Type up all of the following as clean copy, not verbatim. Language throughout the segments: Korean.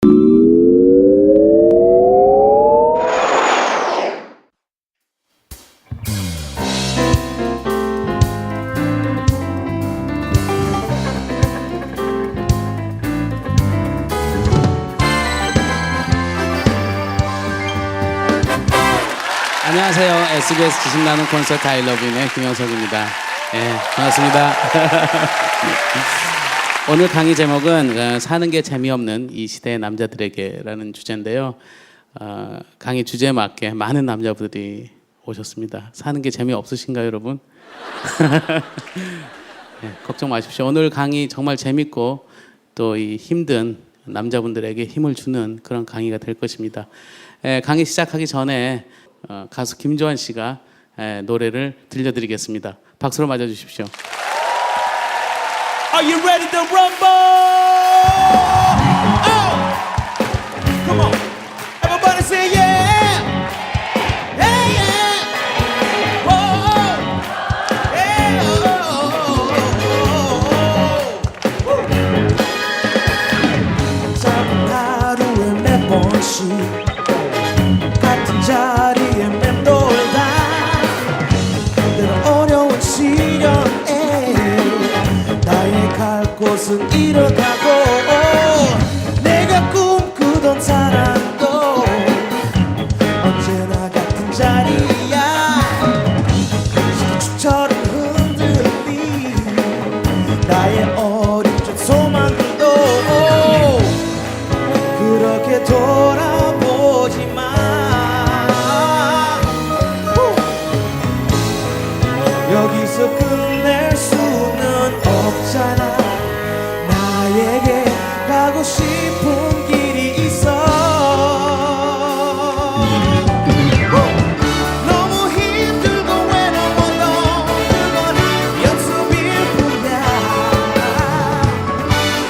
안녕하세요. SBS 지식나는 콘서트 아이러브인의 김영석입니다. 반갑습니다. 오늘 강의 제목은 사는 게 재미없는 이 시대의 남자들에게라는 주제인데요. 강의 주제에 맞게 많은 남자분들이 오셨습니다. 사는 게 재미없으신가요, 여러분? 걱정 마십시오. 오늘 강의 정말 재밌고 또 이 힘든 남자분들에게 힘을 주는 그런 강의가 될 것입니다. 강의 시작하기 전에 가수 김조한 씨가 노래를 들려드리겠습니다. 박수로 맞아주십시오. Are you ready to rumble? Oh! Come on. Everybody say yeah. Yeah, yeah. Whoa. Yeah. 작은 하루에 몇 번씩 같은 자리에 맴돌다 때로 어려운 시련에 나의 갈 곳은 이렇다고 내가 꿈꾸던 사랑도 언제나 같은 자리야 식축처럼 흔들린 나의 어린 적 소망들도 그렇게 돌아보지 마 여기서 끝낼 수는 없잖아 나에게 가고 싶은 길이 있어 너무 힘들고 외로워도 그건 연습일 뿐이야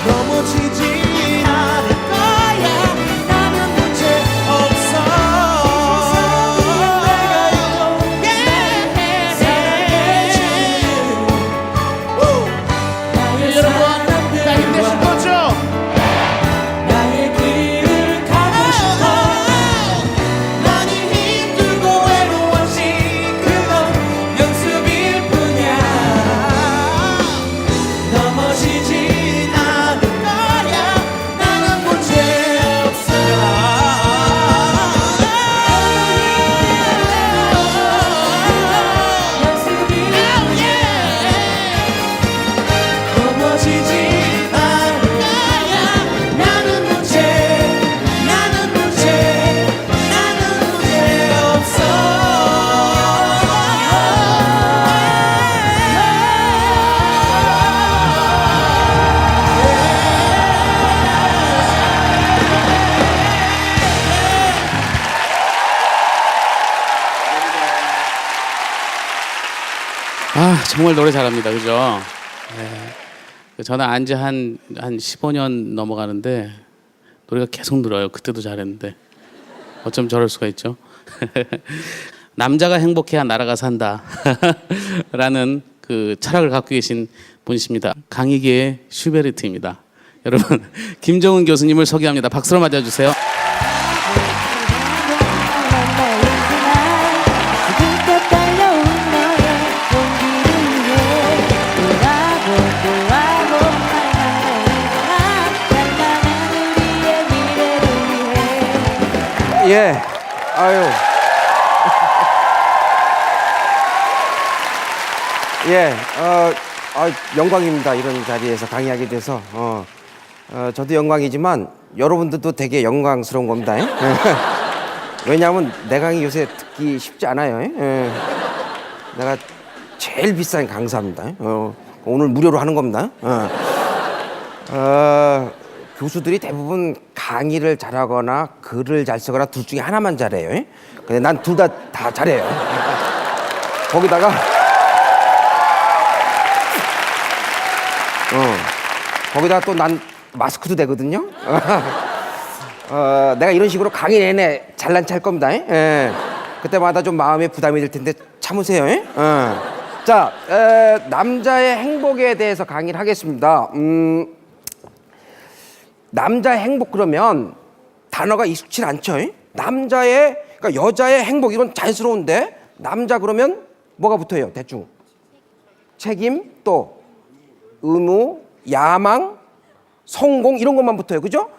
넘어지지 않을 거야 나는 문제 없어 정말 노래 잘합니다. 그죠? 저는 안지 한 15년 넘어가는데 노래가 계속 늘어요. 그때도 잘했는데 어쩜 저럴 수가 있죠? 남자가 행복해야 나라가 산다 라는 그 철학을 갖고 계신 분이십니다. 강희계의 슈베르트입니다. 여러분 김정은 교수님을 소개합니다. 박수로 맞아주세요. 예, 아유. 예, 영광입니다. 이런 자리에서 강의하게 돼서. 저도 영광이지만 여러분들도 되게 영광스러운 겁니다. 왜냐하면 내 강의 요새 듣기 쉽지 않아요. 내가 제일 비싼 강사입니다. 오늘 무료로 하는 겁니다. 교수들이 대부분 강의를 잘하거나 글을 잘 쓰거나 둘 중에 하나만 잘해요. 근데 난 둘 다 잘해요. 거기다가 또 난 마스크도 되거든요. 내가 이런 식으로 강의 내내 잘난 체 할 겁니다. 그때마다 좀 마음에 부담이 될 텐데 참으세요. 자, 남자의 행복에 대해서 강의를 하겠습니다. 남자 행복 그러면 단어가 익숙치 않죠. 남자의 그러니까 여자의 행복 이건 자연스러운데 남자 그러면 뭐가 붙어요? 대충 책임 또 의무, 야망, 성공 이런 것만 붙어요. 그죠?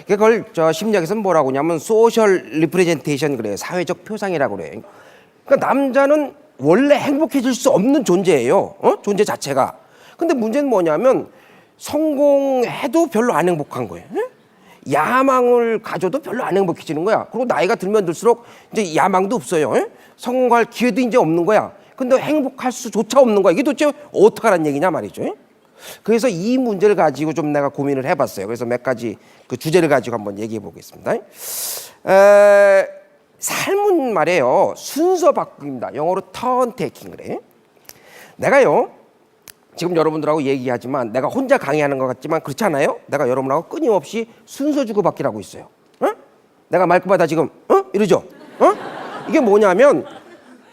그걸 저 심리학에서는 뭐라고 하냐면 소셜 리프레젠테이션 그래요. 사회적 표상이라고 그래요. 그러니까 남자는 원래 행복해질 수 없는 존재예요. 존재 자체가. 근데 문제는 뭐냐면 성공해도 별로 안 행복한 거예요. 야망을 가져도 별로 안 행복해지는 거야. 그리고 나이가 들면 들수록 이제 야망도 없어요. 성공할 기회도 이제 없는 거야. 근데 행복할 수조차 없는 거야. 이게 도대체 어떡하라는 얘기냐 말이죠. 그래서 이 문제를 가지고 좀 내가 고민을 해봤어요. 그래서 몇 가지 그 주제를 가지고 한번 얘기해 보겠습니다. 삶은 말이에요. 순서 바꾸기입니다. 영어로 turn taking 그래. 내가요. 지금 여러분들하고 얘기하지만 내가 혼자 강의하는 것 같지만 그렇지 않아요? 내가 여러분하고 끊임없이 순서 주고받기를 하고 있어요. 내가 말끝마다 지금 이러죠? 이게 뭐냐면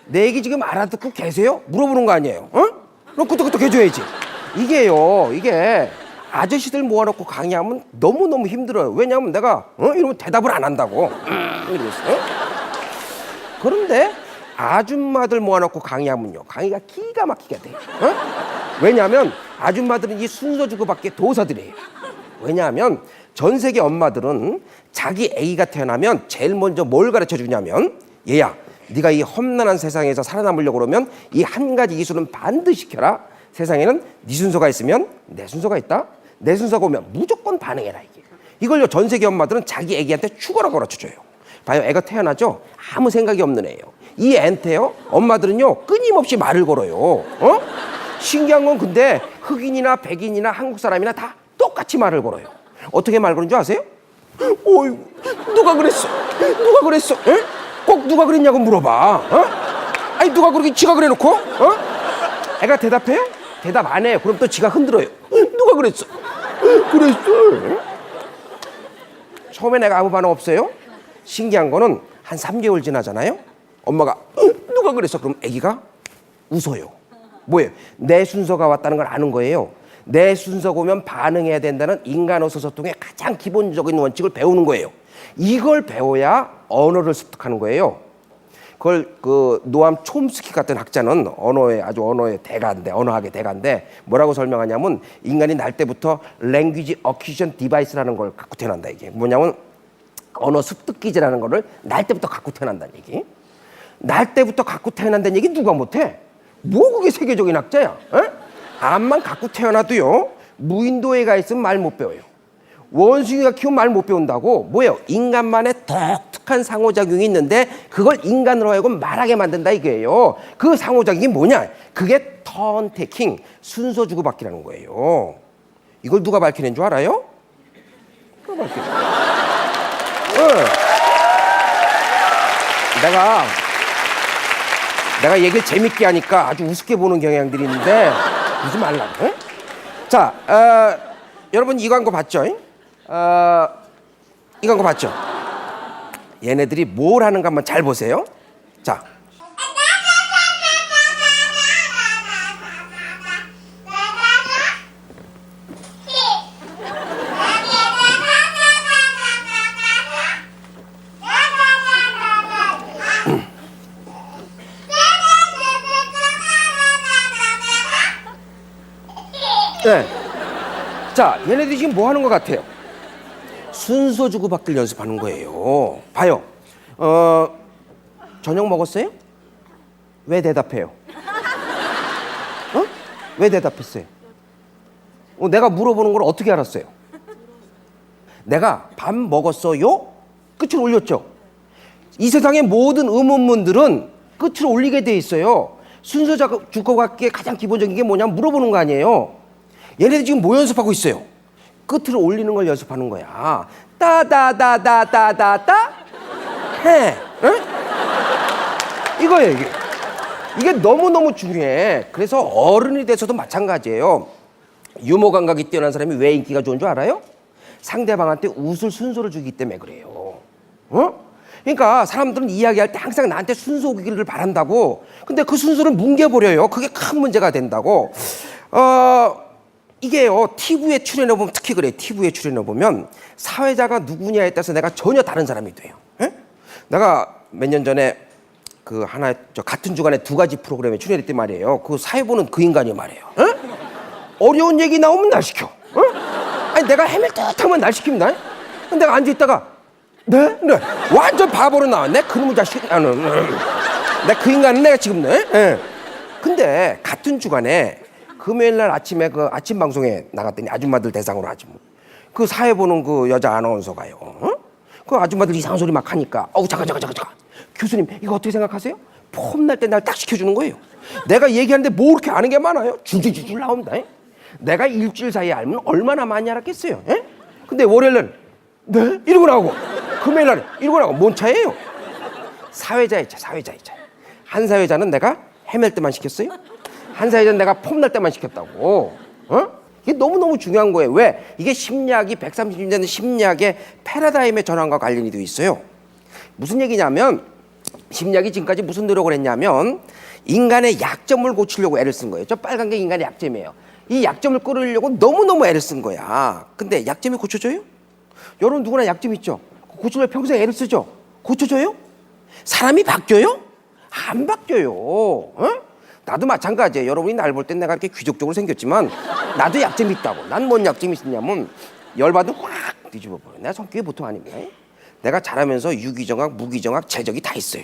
내 얘기 지금 알아듣고 계세요? 물어보는 거 아니에요? 그럼 끄떡끄떡 해줘야지. 이게요. 이게 아저씨들 모아놓고 강의하면 너무너무 힘들어요. 왜냐하면 내가 이러면 대답을 안 한다고. 이러겠어요? 그런데 아줌마들 모아놓고 강의하면요. 강의가 기가 막히게 돼. 왜냐하면 아줌마들은 이 순서 주고받기의 도사들이에요. 왜냐하면 전 세계 엄마들은 자기 아기가 태어나면 제일 먼저 뭘 가르쳐 주냐면 얘야 네가 이 험난한 세상에서 살아남으려고 그러면 이 한 가지 기술은 반드시 시켜라. 세상에는 네 순서가 있으면 내 순서가 있다. 내 순서가 오면 무조건 반응해라. 이걸요 전 세계 엄마들은 자기 아기한테 죽어라고 가르쳐줘요. 봐요, 애가 태어나죠? 아무 생각이 없는 애예요. 이 애한테요 엄마들은요 끊임없이 말을 걸어요. 신기한 건 근데 흑인이나 백인이나 한국 사람이나 다 똑같이 말을 걸어요. 어떻게 말 거는 줄 아세요? 어이, 누가 그랬어? 누가 그랬어? 에? 꼭 누가 그랬냐고 물어봐. 아니 누가 그러긴 지가 그래놓고? 애가 대답해요? 대답 안 해요. 그럼 또 지가 흔들어요. 누가 그랬어? 그랬어. 처음에 내가 아무 반응 없어요. 신기한 거는 한 3개월 지나잖아요. 엄마가 누가 그랬어? 그럼 애기가 웃어요. 뭐예요? 내 순서가 왔다는 걸 아는 거예요. 내 순서가 오면 반응해야 된다는 인간 의사소통의 가장 기본적인 원칙을 배우는 거예요. 이걸 배워야 언어를 습득하는 거예요. 그걸 그 노암 촘스키 같은 학자는 언어의 대가인데 언어학의 대가인데 뭐라고 설명하냐면 인간이 날 때부터 랭귀지 어퀴션 디바이스라는 걸 갖고 태어난다. 이게 뭐냐면 언어 습득 기제라는 거를 날 때부터 갖고 태어난다는 얘기. 날 때부터 갖고 태어난다는 얘기 누가 못해? 뭐 그게 세계적인 학자야? 암만 갖고 태어나도요 무인도에 가 있으면 말 못 배워요. 원숭이가 키우면 말 못 배운다고. 뭐예요? 인간만의 독특한 상호작용이 있는데 그걸 인간으로 하여금 말하게 만든다 이거예요. 그 상호작용이 뭐냐? 그게 turn taking, 순서 주고받기라는 거예요. 이걸 누가 밝혀낸 줄 알아요? 누가 밝혀낸? 내가 얘기를 재밌게 하니까 아주 우습게 보는 경향들이 있는데 그러지 말라고. 자, 여러분 이 광고 봤죠? 이 광고 봤죠? 얘네들이 뭘 하는가 한번 잘 보세요. 자. 네. 자, 얘네들이 지금 뭐 하는 것 같아요? 순서 주고받기를 연습하는 거예요. 봐요. 저녁 먹었어요? 왜 대답해요? 왜 대답했어요? 내가 물어보는 걸 어떻게 알았어요? 내가 밥 먹었어요? 끝을 올렸죠. 이 세상의 모든 의문문들은 끝을 올리게 돼 있어요. 순서 주고받기의 가장 기본적인 게 뭐냐면 물어보는 거 아니에요. 얘네들 지금 뭐 연습하고 있어요? 끝을 올리는 걸 연습하는 거야. 따다다다다다다 해. 이거예요, 이게. 이게 너무너무 중요해. 그래서 어른이 돼서도 마찬가지예요. 유머 감각이 뛰어난 사람이 왜 인기가 좋은 줄 알아요? 상대방한테 웃을 순서를 주기 때문에 그래요. 그러니까 사람들은 이야기할 때 항상 나한테 순서 오기를 바란다고. 근데 그 순서를 뭉개버려요. 그게 큰 문제가 된다고. 이게요, TV에 출연해보면 특히 그래. TV에 출연해보면 사회자가 누구냐에 따라서 내가 전혀 다른 사람이 돼요. 에? 내가 몇 년 전에 그 하나 같은 주간에 2가지 프로그램에 출연했단 말이에요. 그 사회 보는 그 인간이 말이에요. 에? 어려운 얘기 나오면 날 시켜. 아니 내가 헤맬 듯 하면 날 시킵니다. 내가 앉아있다가 네? 완전 바보로 나왔네. 그놈의 자식. 내가 그 인간은 내가 지금 근데 같은 주간에 금요일 날 아침에 그 아침 방송에 나갔더니 아줌마들 대상으로 하지 뭐. 그 사회 보는 그 여자 아나운서가요. 그 아줌마들 이상한 소리 막 하니까 잠깐. 교수님 이거 어떻게 생각하세요? 폼날 때 날 딱 시켜주는 거예요. 내가 얘기하는데 뭐 이렇게 아는 게 많아요? 줄줄줄 나옵니다. 내가 일주일 사이에 알면 얼마나 많이 알았겠어요. 근데 월요일은 네? 이러고 나오고 금요일 날은 이러고 나오고 뭔 차예요? 사회자의 차. 한 사회자는 내가 헤맬 때만 시켰어요? 한 사회자는 내가 폼날 때만 시켰다고. 이게 너무너무 중요한 거예요. 왜? 이게 심리학이 130년 심리학의 패러다임의 전환과 관련이 되어 있어요. 무슨 얘기냐면 심리학이 지금까지 무슨 노력을 했냐면 인간의 약점을 고치려고 애를 쓴 거예요. 저 빨간 게 인간의 약점이에요. 이 약점을 끌으려고 너무너무 애를 쓴 거야. 근데 약점이 고쳐져요? 여러분 누구나 약점 있죠? 고치려고 평생 애를 쓰죠? 고쳐져요? 사람이 바뀌어요? 안 바뀌어요. 나도 마찬가지예요. 여러분이 날 볼 땐 내가 이렇게 귀족적으로 생겼지만 나도 약점이 있다고. 난 뭔 약점이 있냐면 열받으면 확 뒤집어 버려. 내가 성격이 보통 아닙니다. 내가 자라면서 유기정학, 무기정학, 제적이 다 있어요.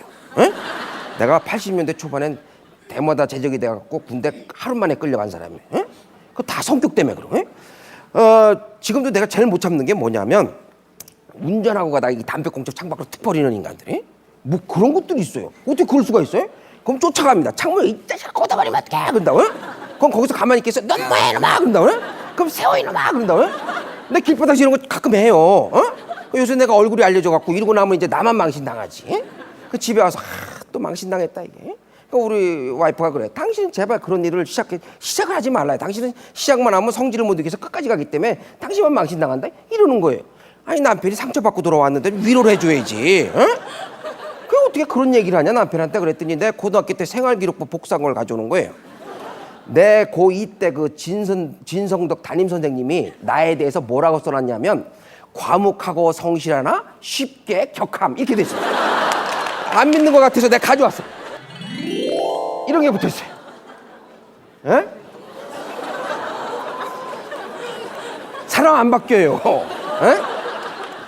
내가 80년대 초반엔 대마다 제적이 돼갖고 군대 하루 만에 끌려간 사람이에요. 그거 다 성격 때문에 그래. 지금도 내가 제일 못 참는 게 뭐냐면 운전하고 가다가 이 담배꽁초 창밖으로 툭 버리는 인간들이 뭐 그런 것들이 있어요. 어떻게 그럴 수가 있어요? 그럼 쫓아갑니다. 창문을 이 자식 걷어버리면 어떡해 그런다고. 그럼 거기서 가만히 있겠어요? 넌 뭐야 이놈아 그런다고. 그럼 세워 이놈아 그런다고. 근데 길바닥에서 이런 거 가끔 해요. 요새 내가 얼굴이 알려져갖고 이러고 나면 이제 나만 망신당하지. 그 집에 와서 또 망신당했다 이게. 그러니까 우리 와이프가 그래. 당신은 제발 그런 일을 시작을 하지 말라요. 당신은 시작만 하면 성질을 못 이겨서 끝까지 가기 때문에 당신만 망신당한다 이러는 거예요. 아니 남편이 상처받고 돌아왔는데 위로를 해줘야지. 그 어떻게 그런 얘기를 하냐 남편한테 그랬더니 내 고등학교 때 생활기록부 복사한 걸 가져오는 거예요. 내 고2 때 그 진성덕 담임 선생님이 나에 대해서 뭐라고 써놨냐면 과묵하고 성실하나 쉽게 격함 이렇게 돼 있어요. 안 믿는 것 같아서 내가 가져왔어. 이런 게 붙어있어요. 사람 안 바뀌어요.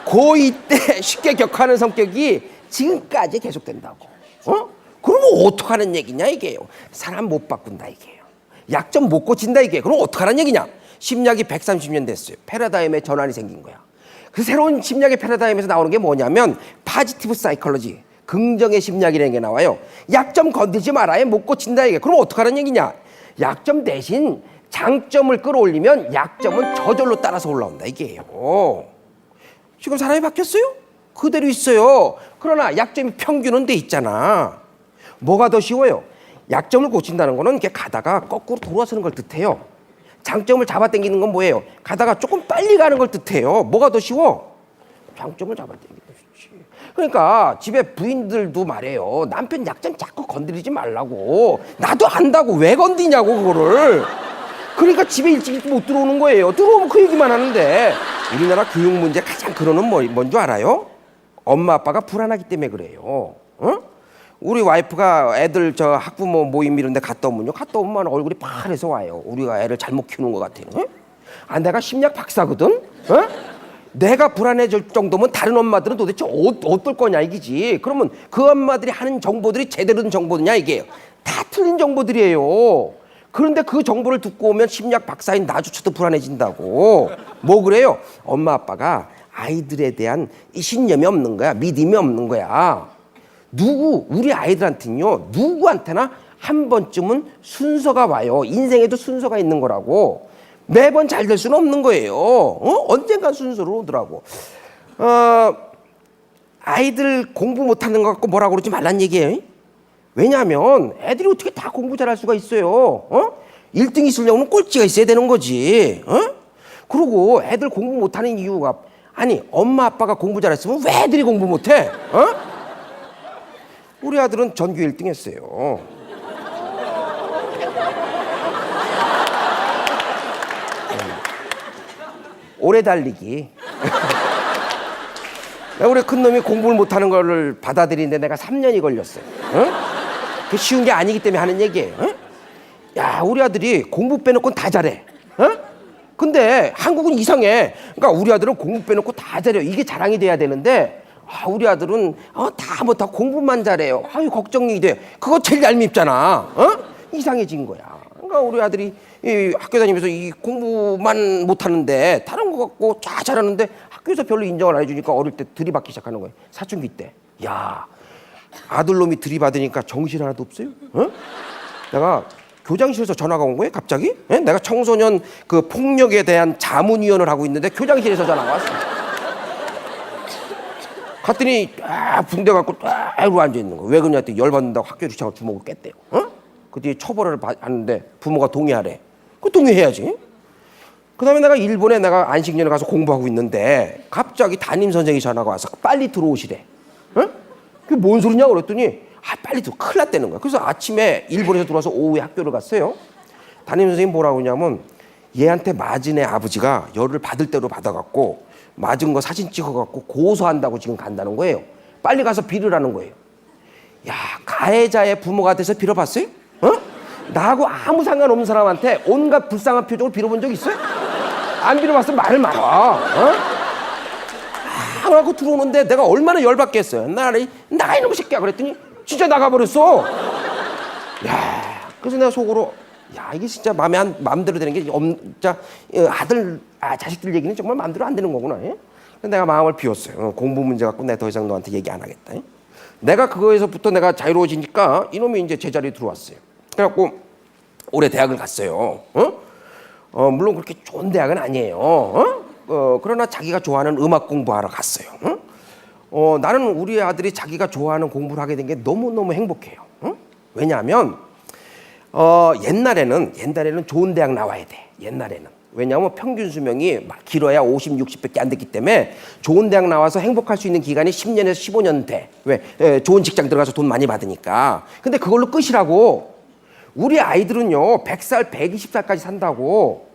고2 때 쉽게 격하는 성격이 지금까지 계속된다고. 그러면 어떡하는 얘기냐 이게요. 사람 못 바꾼다 이게요. 약점 못 고친다 이게요. 그럼 어떡하는 얘기냐. 심리학이 130년 됐어요. 패러다임의 전환이 생긴 거야. 그 새로운 심리학의 패러다임에서 나오는 게 뭐냐면 파지티브 사이콜로지, 긍정의 심리학이라는 게 나와요. 약점 건들지 말아요. 못 고친다 이게. 그럼 어떡하는 얘기냐. 약점 대신 장점을 끌어올리면 약점은 저절로 따라서 올라온다 이게요. 지금 사람이 바뀌었어요? 그대로 있어요. 그러나 약점이 평균은 돼 있잖아. 뭐가 더 쉬워요? 약점을 고친다는 거는 이렇게 가다가 거꾸로 돌아서는 걸 뜻해요. 장점을 잡아당기는 건 뭐예요? 가다가 조금 빨리 가는 걸 뜻해요. 뭐가 더 쉬워? 장점을 잡아당기는 거 쉽지. 그러니까 집에 부인들도 말해요. 남편 약점 자꾸 건드리지 말라고. 나도 안다고 왜 건드냐고 그거를. 그러니까 집에 일찍 못 들어오는 거예요. 들어오면 그 얘기만 하는데. 우리나라 교육 문제 가장 근원은 뭔 줄 알아요? 엄마 아빠가 불안하기 때문에 그래요. 우리 와이프가 애들 저 학부모 모임 이런 데 갔다 오면 얼굴이 파래서 와요. 우리가 애를 잘못 키우는 것 같아요. 내가 심리학 박사거든. 내가 불안해질 정도면 다른 엄마들은 도대체 어떨 거냐 이기지. 그러면 그 엄마들이 하는 정보들이 제대로 된 정보냐 이게요. 다 틀린 정보들이에요. 그런데 그 정보를 듣고 오면 심리학 박사인 나조차도 불안해진다고. 뭐 그래요? 엄마 아빠가 아이들에 대한 이 신념이 없는 거야. 믿음이 없는 거야. 우리 아이들한테는요, 누구한테나 한 번쯤은 순서가 와요. 인생에도 순서가 있는 거라고. 매번 잘 될 수는 없는 거예요. 언젠간 순서로 오더라고. 아이들 공부 못하는 것 같고 뭐라고 그러지 말란 얘기예요. 왜냐하면 애들이 어떻게 다 공부 잘할 수가 있어요. 1등 있으려면 꼴찌가 있어야 되는 거지. 그리고 애들 공부 못하는 이유가 아니 엄마 아빠가 공부 잘했으면 왜 애들이 공부 못해? 우리 아들은 전교 1등 했어요. 오래 달리기. 우리 큰놈이 공부를 못하는 거를 받아들이는데 내가 3년이 걸렸어요. 그 쉬운 게 아니기 때문에 하는 얘기예요. 야, 우리 아들이 공부 빼놓고는 다 잘해. 근데 한국은 이상해. 그러니까 우리 아들은 공부 빼놓고 다 잘해요. 이게 자랑이 돼야 되는데 우리 아들은 다 공부만 잘해요. 아유, 걱정이 돼. 그거 제일 얄밉잖아. 이상해진 거야. 그러니까 우리 아들이 이 학교 다니면서 이 공부만 못하는데 다른 거 갖고 다 잘하는데 학교에서 별로 인정을 안 해주니까 어릴 때 들이받기 시작하는 거예요. 사춘기 때. 야, 아들놈이 들이받으니까 정신 하나도 없어요. 내가 교장실에서 전화가 온 거예요, 갑자기. 내가 청소년 그 폭력에 대한 자문위원을 하고 있는데 교장실에서 전화가 왔어. 갔더니 붕대 갖고 이러고 앉아 있는 거. 왜 그러냐 했더니 열받는다고 학교 주차하고 주먹을 깼대요. 그 뒤에 처벌을 받는데 부모가 동의하래. 그 동의해야지. 그 다음에 내가 일본에 내가 안식년에 가서 공부하고 있는데 갑자기 담임 선생이 전화가 와서 빨리 들어오시래. 그게 뭔 소리냐 그랬더니 빨리 들어, 큰일 났다는 거야. 그래서 아침에 일본에서 들어와서 오후에 학교를 갔어요. 담임 선생님 뭐라고 하냐면 얘한테 맞은 애 아버지가 열을 받을 대로 받아갖고 맞은 거 사진 찍어갖고 고소한다고 지금 간다는 거예요. 빨리 가서 빌으라는 거예요. 야, 가해자의 부모가 돼서 빌어봤어요? 나하고 아무 상관없는 사람한테 온갖 불쌍한 표정을 빌어본 적 있어요? 안 빌어봤으면 말을 말아. 하고 들어오는데 내가 얼마나 열받겠어요. 나가 이놈의 새끼야 그랬더니 진짜 나가버렸어. 야, 그래서 내가 속으로 이게 진짜 마음대로 되는 게 진짜 자식들 얘기는 정말 마음대로 안 되는 거구나. 그래서 내가 마음을 비웠어요. 공부 문제 갖고 내가 더 이상 너한테 얘기 안 하겠다. 내가 그거에서부터 내가 자유로워지니까 이놈이 이제 제자리에 들어왔어요. 그래갖고 올해 대학을 갔어요. 물론 그렇게 좋은 대학은 아니에요. 그러나 자기가 좋아하는 음악 공부하러 갔어요. 나는 우리 아들이 자기가 좋아하는 공부를 하게 된 게 너무너무 행복해요. 왜냐하면 옛날에는 좋은 대학 나와야 돼. 옛날에는. 왜냐하면 평균 수명이 길어야 50, 60밖에 안 됐기 때문에 좋은 대학 나와서 행복할 수 있는 기간이 10년에서 15년 돼. 왜? 좋은 직장 들어가서 돈 많이 받으니까. 근데 그걸로 끝이라고. 우리 아이들은요 100살, 120살까지 산다고.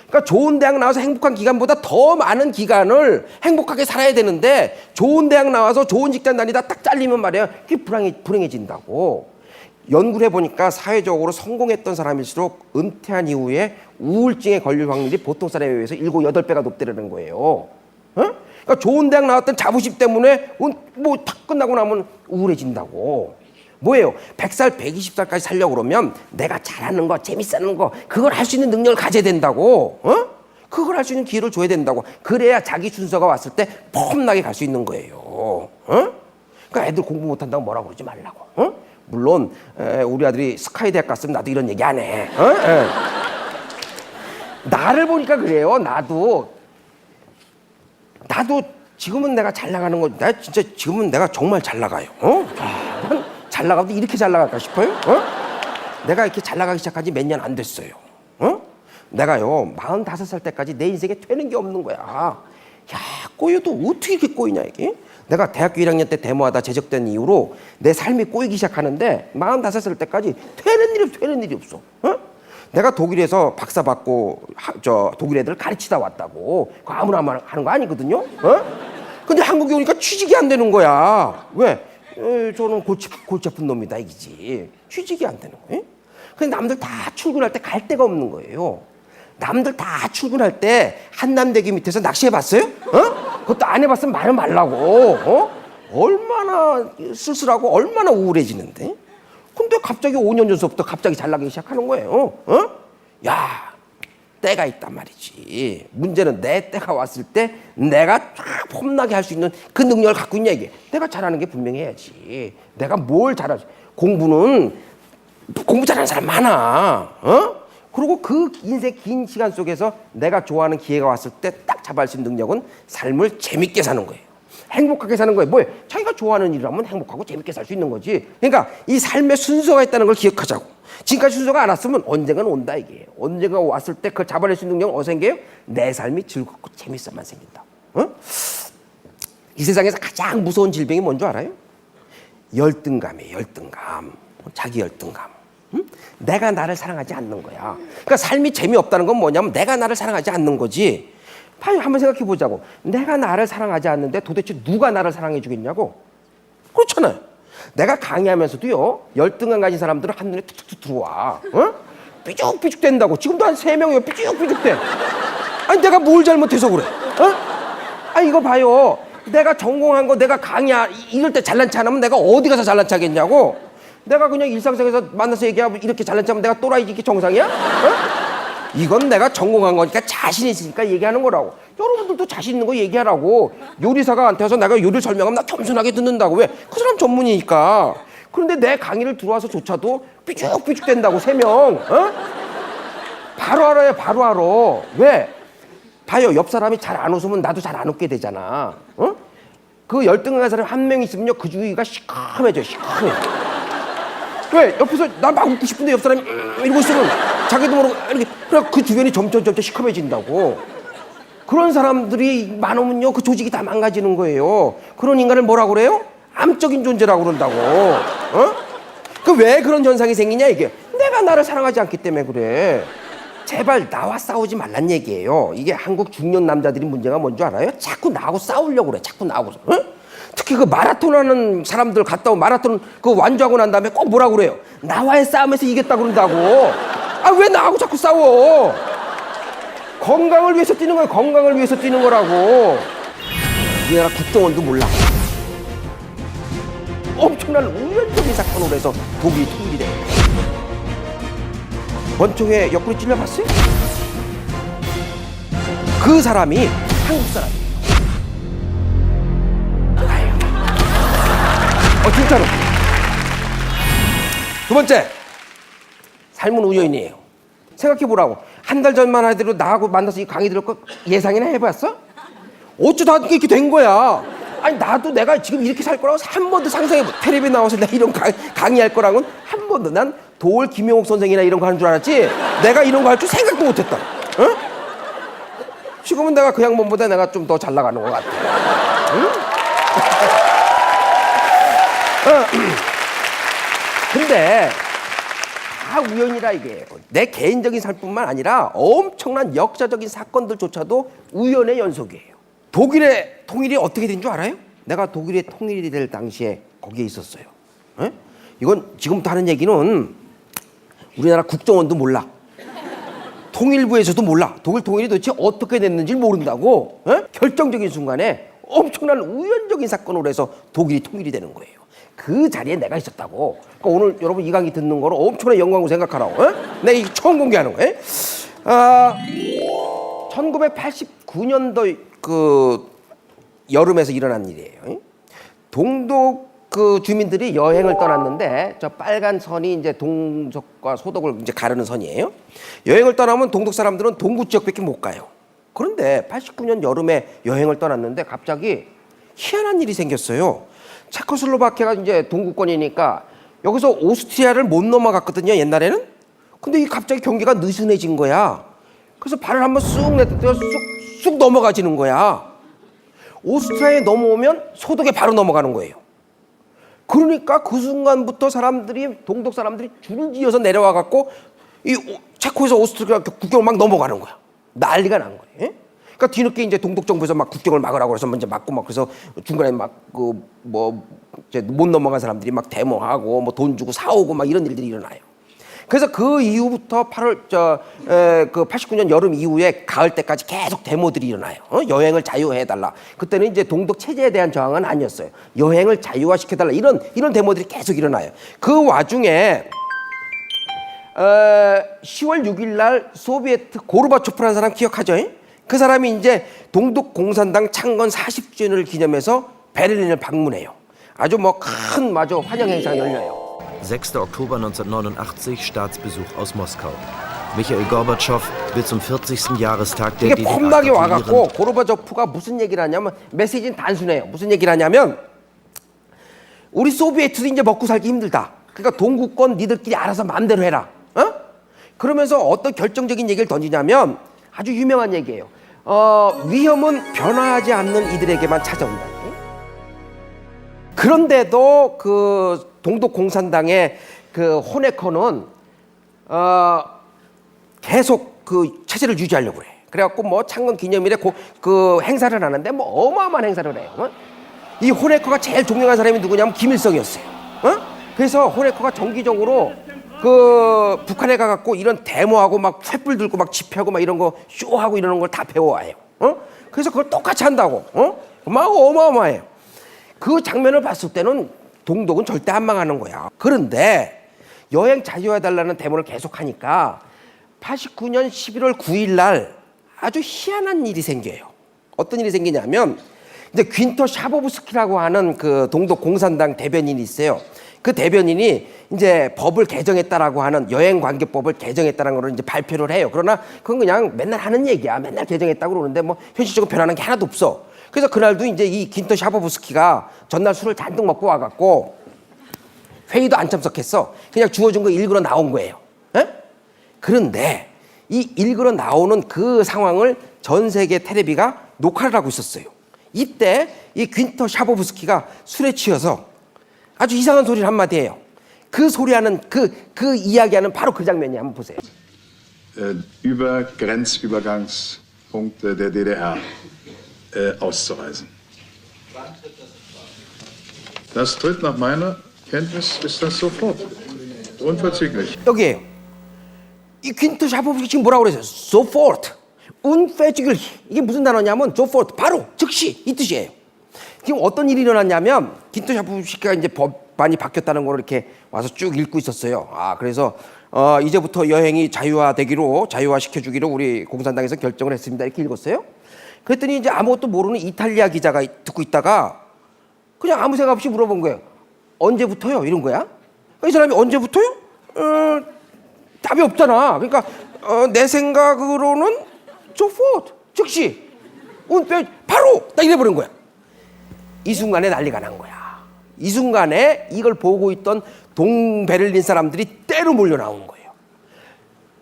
그러니까 좋은 대학 나와서 행복한 기간보다 더 많은 기간을 행복하게 살아야 되는데 좋은 대학 나와서 좋은 직장 다니다 딱 잘리면 말이야 그게 불행해진다고. 연구를 해보니까 사회적으로 성공했던 사람일수록 은퇴한 이후에 우울증에 걸릴 확률이 보통 사람에 비해서 7, 8배가 높다는 거예요. 그러니까 좋은 대학 나왔던 자부심 때문에 탁 끝나고 나면 우울해진다고. 뭐예요? 100살, 120살까지 살려고 그러면 내가 잘하는 거, 재밌어하는 거 그걸 할 수 있는 능력을 가져야 된다고. 그걸 할 수 있는 기회를 줘야 된다고. 그래야 자기 순서가 왔을 때 폼나게 갈 수 있는 거예요. 그러니까 애들 공부 못한다고 뭐라고 그러지 말라고. 물론 우리 아들이 스카이 대학 갔으면 나도 이런 얘기 안 해. 나를 보니까 그래요. 나도 지금은 내가 잘 나가는 거. 나 진짜 지금은 내가 정말 잘 나가요. 잘 나가도 이렇게 잘 나갈까 싶어요. 내가 이렇게 잘 나가기 시작한 지 몇 년 안 됐어요. 내가요 45살 때까지 내 인생에 되는 게 없는 거야. 야, 꼬여도 어떻게 이렇게 꼬이냐 이게. 내가 대학교 1학년 때 데모하다 제적된 이후로 내 삶이 꼬이기 시작하는데 45살 때까지 되는 일이 없어. 내가 독일에서 박사 받고 독일 애들 가르치다 왔다고. 그거 아무나 하는 거 아니거든요. 근데 한국에 오니까 취직이 안 되는 거야. 왜? 저는 골치 아픈 놈이다 이기지. 취직이 안 되는 거예요. 근데 남들 다 출근할 때 갈 데가 없는 거예요. 남들 다 출근할 때 한남대교 밑에서 낚시해봤어요? 그것도 안 해봤으면 말은 말라고. 얼마나 쓸쓸하고 얼마나 우울해지는데. 근데 갑자기 5년 전서부터 갑자기 잘 나가기 시작하는 거예요. 야, 때가 있단 말이지. 문제는 내 때가 왔을 때 내가 쫙 폼나게 할 수 있는 그 능력을 갖고 있냐 이게. 내가 잘하는 게 분명히 해야지. 내가 뭘 잘하지. 공부 잘하는 사람 많아. 그리고 그 인생 긴 시간 속에서 내가 좋아하는 기회가 왔을 때 딱 잡아할 수 있는 능력은 삶을 재밌게 사는 거예요. 행복하게 사는 거예요. 뭐예요? 자기가 좋아하는 일을 하면 행복하고 재밌게 살 수 있는 거지. 그러니까 이 삶에 순서가 있다는 걸 기억하자고. 지금까지 순서가 안 왔으면 언젠가는 온다 이게. 언젠가 왔을 때 그걸 잡아낼 수 있는 능력은 어디서 생겨요? 내 삶이 즐겁고 재밌어만 생긴다. 이 세상에서 가장 무서운 질병이 뭔지 알아요? 열등감이에요. 열등감. 자기 열등감. 내가 나를 사랑하지 않는 거야. 그러니까 삶이 재미없다는 건 뭐냐면 내가 나를 사랑하지 않는 거지. 봐요, 한번 생각해 보자고. 내가 나를 사랑하지 않는데 도대체 누가 나를 사랑해 주겠냐고. 그렇잖아요. 내가 강의하면서도요, 열등감 가진 사람들은 한눈에 툭툭 들어와. 어? 삐죽삐죽 된다고. 지금도 한 3명이 삐죽삐죽 돼. 아니 내가 뭘 잘못해서 그래? 어? 아니 이거 봐요. 내가 전공한 거 내가 이럴 때 잘난 체 안 하면 내가 어디 가서 잘난 체 하겠냐고. 내가 그냥 일상생활에서 만나서 얘기하면 이렇게 잘난 체 하면 내가 또라이 이게 정상이야? 어? 이건 내가 전공한 거니까 자신 있으니까 얘기하는 거라고. 여러분들도 자신 있는 거 얘기하라고. 요리사가 한테 와서 내가 요리를 설명하면 나 겸손하게 듣는다고. 왜? 그 사람 전문이니까. 그런데 내 강의를 들어와서조차도 삐죽삐죽 된다고 3명. 어? 바로 알아요, 바로 알아. 왜? 봐요, 옆 사람이 잘 안 웃으면 나도 잘 안 웃게 되잖아. 어? 그 열등한 사람이 한 명 있으면요, 그 주위가 시커매져, 시커매. 왜? 옆에서 나 막 웃고 싶은데 옆 사람이 이러고 있으면 자기도 모르고 이렇게, 그래 그 주변이 점점 시커매진다고. 그런 사람들이 많으면요, 그 조직이 다 망가지는 거예요. 그런 인간을 뭐라고 그래요? 암적인 존재라고 그런다고. 어? 그 왜 그런 현상이 생기냐 이게. 내가 나를 사랑하지 않기 때문에 그래. 제발 나와 싸우지 말란 얘기예요. 이게 한국 중년 남자들이 문제가 뭔지 알아요? 자꾸 나하고 싸우려고 그래. 자꾸 나하고. 어? 특히 그 마라톤 하는 사람들 갔다 온 마라톤 그 완주하고 난 다음에 꼭 뭐라고 그래요? 나와의 싸움에서 이겼다 그런다고. 아 왜 나하고 자꾸 싸워? 건강을 위해서 뛰는 거야. 건강을 위해서 뛰는 거라고. 우리나라 국정원도 몰라. 엄청난 우연적인 사건으로 해서 독일이 통일이 돼. 권총에 옆구리 찔려봤어요? 그 사람이 한국 사람이에요. 진짜로. 두 번째, 삶은 우연이에요. 생각해보라고. 한 달 전만 하더라도 나하고 만나서 이 강의 들을 거 예상이나 해봤어? 어쩌다 이렇게 된 거야. 아니 나도 내가 지금 이렇게 살 거라고 한 번도 상상해. 텔레비에 나와서 내가 이런 강의할 거라고는 한 번도. 난 도올 김용옥 선생이나 이런 거 하는 줄 알았지 내가 이런 거 할 줄 생각도 못했다. 어? 지금은 내가 그 양반보다 내가 좀 더 잘 나가는 것 같아. 응? 근데 다 우연이라 이게. 내 개인적인 삶뿐만 아니라 엄청난 역사적인 사건들조차도 우연의 연속이에요. 독일의 통일이 어떻게 된 줄 알아요? 내가 독일의 통일이 될 당시에 거기에 있었어요. 에? 이건 지금부터 하는 얘기는 우리나라 국정원도 몰라. 통일부에서도 몰라. 독일 통일이 도대체 어떻게 됐는지 모른다고. 에? 결정적인 순간에 엄청난 우연적인 사건으로 해서 독일이 통일이 되는 거예요. 그 자리에 내가 있었다고. 그러니까 오늘 여러분 이 강의 듣는 거를 엄청난 영광으로 생각하라고. 에? 내가 이거 처음 공개하는 거예요. 1989년도 그 여름에서 일어난 일이에요. 동독 그 주민들이 여행을 떠났는데 저 빨간 선이 이제 동독과 소독을 이제 가르는 선이에요. 여행을 떠나면 동독 사람들은 동부 지역밖에 못 가요. 그런데 89년 여름에 여행을 떠났는데 갑자기 희한한 일이 생겼어요. 체코슬로바키아가 이제 동구권이니까 여기서 오스트리아를 못 넘어갔거든요, 옛날에는. 근데 이 갑자기 경계가 느슨해진 거야. 그래서 발을 한번 쑥 내딛다가 쑥 넘어가지는 거야. 오스트리아에 넘어오면 소독에 바로 넘어가는 거예요. 그러니까 그 순간부터 동독 사람들이 줄을 지어서 내려와 갖고 이 체코에서 오스트리아 국경을 막 넘어가는 거야. 난리가 난 거예요. 그러니까 뒤늦게 이제 동독 정부에서 막 국경을 막으라고 해서 먼저 막고 막 그래서 중간에 막 그 뭐 이제 못 넘어간 사람들이 막 데모하고 뭐 돈 주고 사오고 막 이런 일들이 일어나요. 그래서 그 이후부터 89년 여름 이후에 가을 때까지 계속 데모들이 일어나요. 여행을 자유해달라. 그때는 이제 동독 체제에 대한 저항은 아니었어요. 여행을 자유화시켜달라. 이런 데모들이 계속 일어나요. 그 와중에 10월 6일 날 소비에트 고르바초프라는 사람 기억하죠? 그 사람이 이제 동독 공산당 창건 40주년을 기념해서 베를린을 방문해요. 아주 뭐 큰 환영 행사가 열려요. 6. Oktober 1989, Staatsbesuch aus Moskau. Michail Gorbatschow will zum 40. Jahrestag der 이게 DDR 폼나게 와갖고 gratulieren. 고르바초프가 무슨 얘기를 하냐면 메시지는 단순해요. 무슨 얘기를 하냐면 우리 소비에트도 이제 먹고 살기 힘들다. 그러니까 동구권 니들끼리 알아서 마음대로 해라. 그러면서 어떤 결정적인 얘기를 던지냐면 아주 유명한 얘기예요. 위험은 변화하지 않는 이들에게만 찾아온다. 그런데도 그 동독 공산당의 그 호네커는 계속 그 체제를 유지하려고 그래. 그래갖고 뭐 창건 기념일에 그 행사를 하는데 뭐 어마어마한 행사를 해요. 어? 이 호네커가 제일 존경한 사람이 누구냐면 김일성이었어요. 어? 그래서 호네커가 정기적으로 그 북한에 가갖고 이런 데모하고 막 횃불 들고 막 집회하고 막 이런 거 쇼하고 이러는 걸 다 배워와요. 어? 그래서 그걸 똑같이 한다고. 어? 막 어마어마해요. 그 장면을 봤을 때는 동독은 절대 안 망하는 거야. 그런데 여행 자유해달라는 데모를 계속하니까 89년 11월 9일 날 아주 희한한 일이 생겨요. 어떤 일이 생기냐면 이제 귄터 샤보브스키라고 하는 그 동독 공산당 대변인이 있어요. 그 대변인이 이제 법을 개정했다라고 하는 여행관계법을 개정했다는 걸 이제 발표를 해요. 그러나 그건 그냥 맨날 하는 얘기야. 맨날 개정했다고 그러는데 뭐 현실적으로 변하는 게 하나도 없어. 그래서 그날도 이제 이 귄터 샤보브스키가 전날 술을 잔뜩 먹고 와갖고 회의도 안 참석했어. 그냥 주어진 거 읽으러 나온 거예요. 에? 그런데 이 읽으러 나오는 그 상황을 전 세계 텔레비가 녹화를 하고 있었어요. 이때 이 귄터 샤보브스키가 술에 취해서 아주 이상한 소리를 한마디 해요. 그 소리하는 그 이야기하는 바로 그 장면이 한번 보세요. Über Grenzübergangspunkte der DDR auszureisen. Das tritt nach meiner Kenntnis ist das sofort. Unverzüglich. 여기에요. 이 퀸터 샤보브스키 지금 뭐라고 그랬어요? sofort. unverzüglich. 이게 무슨 단어냐면 sofort. 바로 즉시 이 뜻이에요. 지금 어떤 일이 일어났냐면 퀸터 샤보브스키가 이제 법안이 바뀌었다는 걸 이렇게 와서 쭉 읽고 있었어요. 아, 그래서 이제부터 여행이 자유화 시켜주기로 우리 공산당에서 결정을 했습니다. 이렇게 읽었어요. 그랬더니 이제 아무것도 모르는 이탈리아 기자가 듣고 있다가 그냥 아무 생각 없이 물어본 거예요. 언제부터요? 이런 거야. 이 사람이 언제부터요? 답이 없잖아. 그러니까 내 생각으로는 sofort, 즉시, 바로 딱 이래버린 거야. 이 순간에 난리가 난 거야. 이 순간에 이걸 보고 있던 동베를린 사람들이 때로 몰려 나오는 거예요.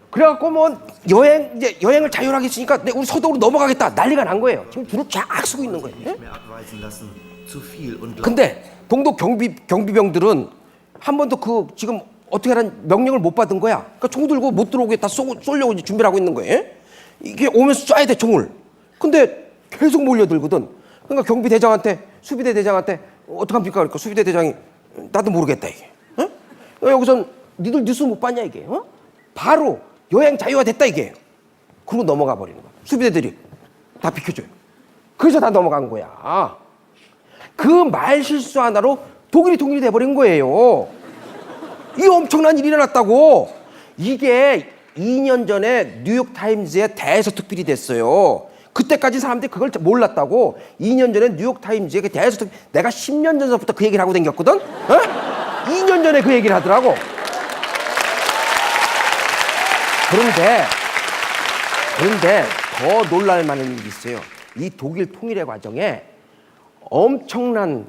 그래갖고 뭐 여행을 자유하게 했으니까 우리 서독으로 넘어가겠다 난리가 난 거예요. 지금 줄을 쫙 서고 있는 거예요. 근데 동독 경비병들은 한 번도 그 지금 어떻게 하라는 명령을 못 받은 거야. 그러니까 총 들고 못 들어오게 다 쏘려고 이제 준비를 하고 있는 거예요. 이게 오면서 쏴야 돼 총을. 근데 계속 몰려들거든. 그러니까 경비대장한테 수비대 대장한테 어떡합니까? 그러니까 수비대 대장이 나도 모르겠다 이게. 여기선 니들 뉴스 못 봤냐 이게. 바로 여행 자유화 됐다 이게. 그러고 넘어가 버리는 거야. 수비대들이 다 비켜줘요. 그래서 다 넘어간 거야. 그 말 실수 하나로 독일이 통일이 돼버린 거예요. 이 엄청난 일이 일어났다고. 이게 2년 전에 뉴욕타임즈에 대해서 특필이 됐어요. 그때까지 사람들이 그걸 몰랐다고. 2년 전에 뉴욕타임즈에 그 대해서 특필, 내가 10년 전부터 그 얘기를 하고 다녔거든. 2년 전에 그 얘기를 하더라고. 그런데 더 놀랄 만한 일이 있어요. 이 독일 통일의 과정에 엄청난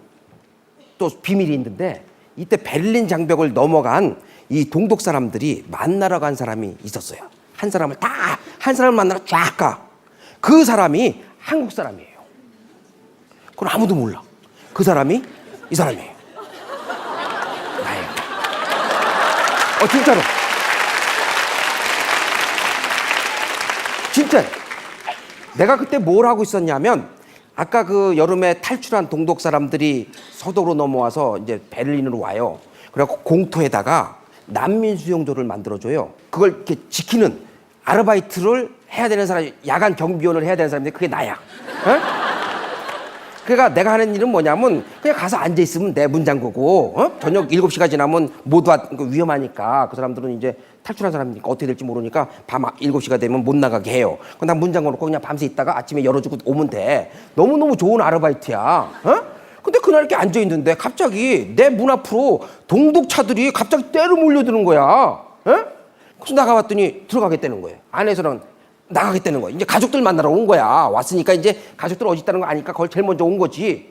또 비밀이 있는데 이때 베를린 장벽을 넘어간 이 동독 사람들이 만나러 간 사람이 있었어요. 한 사람을 만나러 쫙 가. 그 사람이 한국 사람이에요. 그건 아무도 몰라. 그 사람이 이 사람이에요. 나예요. 진짜로. 진짜. 내가 그때 뭘 하고 있었냐면 아까 그 여름에 탈출한 동독 사람들이 서독으로 넘어와서 이제 베를린으로 와요. 그래갖고 공터에다가 난민 수용소를 만들어줘요. 그걸 이렇게 지키는 아르바이트를 해야 되는 사람, 야간 경비원을 해야 되는 사람인데 그게 나야. 그러니까 내가 하는 일은 뭐냐면 그냥 가서 앉아있으면 내 문 잠그고 저녁 7시가 지나면 못 와, 위험하니까 그 사람들은 이제 탈출한 사람이니까 어떻게 될지 모르니까 밤 7시가 되면 못 나가게 해요. 그럼 난 문 잠궈놓고 그냥 밤새 있다가 아침에 열어주고 오면 돼. 너무너무 좋은 아르바이트야. 근데 그날 이렇게 앉아있는데 갑자기 내 문 앞으로 동독차들이 갑자기 때로 몰려드는 거야. 그래서 나가봤더니 들어가겠다는 거예요. 안에서는 나가겠다는 거야. 이제 가족들 만나러 온 거야. 왔으니까 이제 가족들 어디 있다는 거 아니까 거기 제일 먼저 온 거지.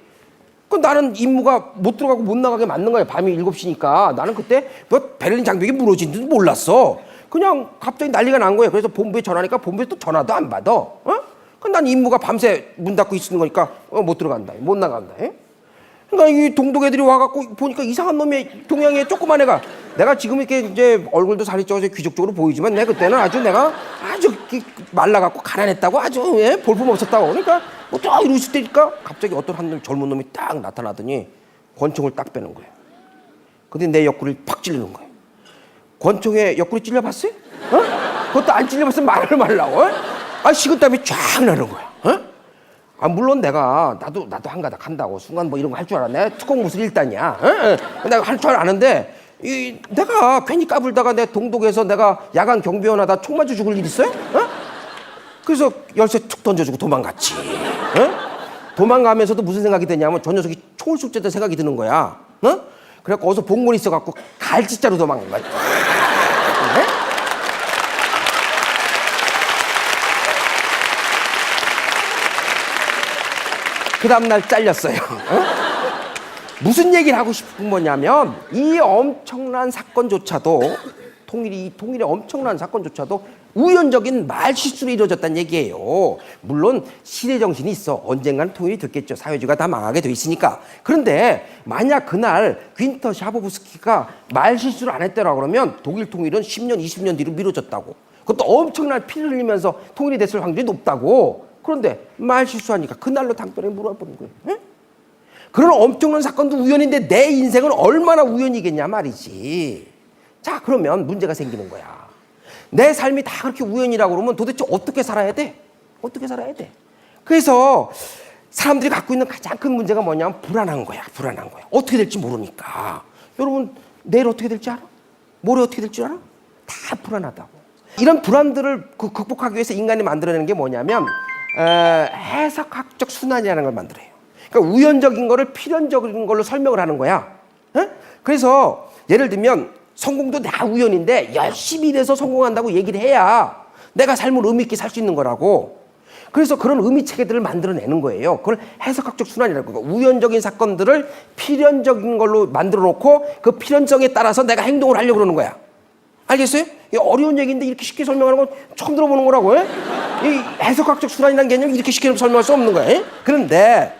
그 나는 임무가 못 들어가고 못 나가게 맞는 거야. 밤이 7시니까. 나는 그때 뭐 베를린 장벽이 무너진 줄 몰랐어. 그냥 갑자기 난리가 난 거예요. 그래서 본부에 전화하니까 본부에 또 전화도 안 받아. 난 임무가 밤새 문 닫고 있는 거니까 못 들어간다. 못 나간다. 그러니까 이 동독 애들이 와갖고 보니까 이상한 놈이 동양의 조그만 애가 내가 지금 이렇게 이제 얼굴도 살이 쪄서 귀족적으로 보이지만 내가 그때는 내가 아주 말라갖고 가난했다고 아주 볼품 없었다고 그러니까 뭐딱 이러실 때니까 갑자기 어떤 한 젊은 놈이 딱 나타나더니 권총을 딱 빼는 거예요. 근데 내 옆구리를 팍 찔리는 거예요. 권총에 옆구리 찔려봤어요? 그것도 안 찔려봤으면 말을 말라고. 식은땀이 쫙 나는 거야. 물론 나도 한가닥 한다고 순간 뭐 이런 거 할 줄 알아. 내가 특공무술 1단이야. 내가 할 줄 아는데 내가 괜히 까불다가 내 동독에서 내가 야간 경비원 하다 총 맞아 죽을 일 있어요? 그래서 열쇠 툭 던져주고 도망갔지. 도망가면서도 무슨 생각이 드냐면 저 녀석이 총을 쏠 때도 생각이 드는 거야. 그래갖고 어디서 봉건이 있어갖고 갈치자로 도망간 거야. 그 다음날 잘렸어요. 무슨 얘기를 하고 싶은 거냐면 이 엄청난 사건조차도 통일의 엄청난 사건조차도 우연적인 말실수로 이루어졌다는 얘기예요. 물론 시대정신이 있어. 언젠가는 통일이 됐겠죠. 사회주의가 다 망하게 돼 있으니까. 그런데 만약 그날 윈터 샤보브스키가 말실수를 안 했더라 그러면 독일 통일은 10년, 20년 뒤로 미뤄졌다고. 그것도 엄청난 피를 흘리면서 통일이 됐을 확률이 높다고. 그런데 말실수하니까 그날로 당돌에 물어버린 거예요. 응? 그런 엄청난 사건도 우연인데 내 인생은 얼마나 우연이겠냐 말이지. 자, 그러면 문제가 생기는 거야. 내 삶이 다 그렇게 우연이라고 그러면 도대체 어떻게 살아야 돼? 어떻게 살아야 돼? 그래서 사람들이 갖고 있는 가장 큰 문제가 뭐냐면 불안한 거야. 불안한 거야. 어떻게 될지 모르니까. 여러분 내일 어떻게 될지 알아? 모레 어떻게 될지 알아? 다 불안하다고. 이런 불안들을 극복하기 위해서 인간이 만들어내는 게 뭐냐면 해석학적 순환이라는 걸 만들어요. 그러니까 우연적인 거를 필연적인 걸로 설명을 하는 거야. 그래서 예를 들면 성공도 다 우연인데 열심히 일해서 성공한다고 얘기를 해야 내가 삶을 의미 있게 살 수 있는 거라고. 그래서 그런 의미 체계들을 만들어내는 거예요. 그걸 해석학적 순환이라고. 그러니까 우연적인 사건들을 필연적인 걸로 만들어 놓고 그 필연성에 따라서 내가 행동을 하려고 그러는 거야. 알겠어요? 어려운 얘기인데 이렇게 쉽게 설명하는 건 처음 들어보는 거라고. 이 해석학적 순환이라는 개념이 이렇게 쉽게 설명할 수 없는 거예요. 그런데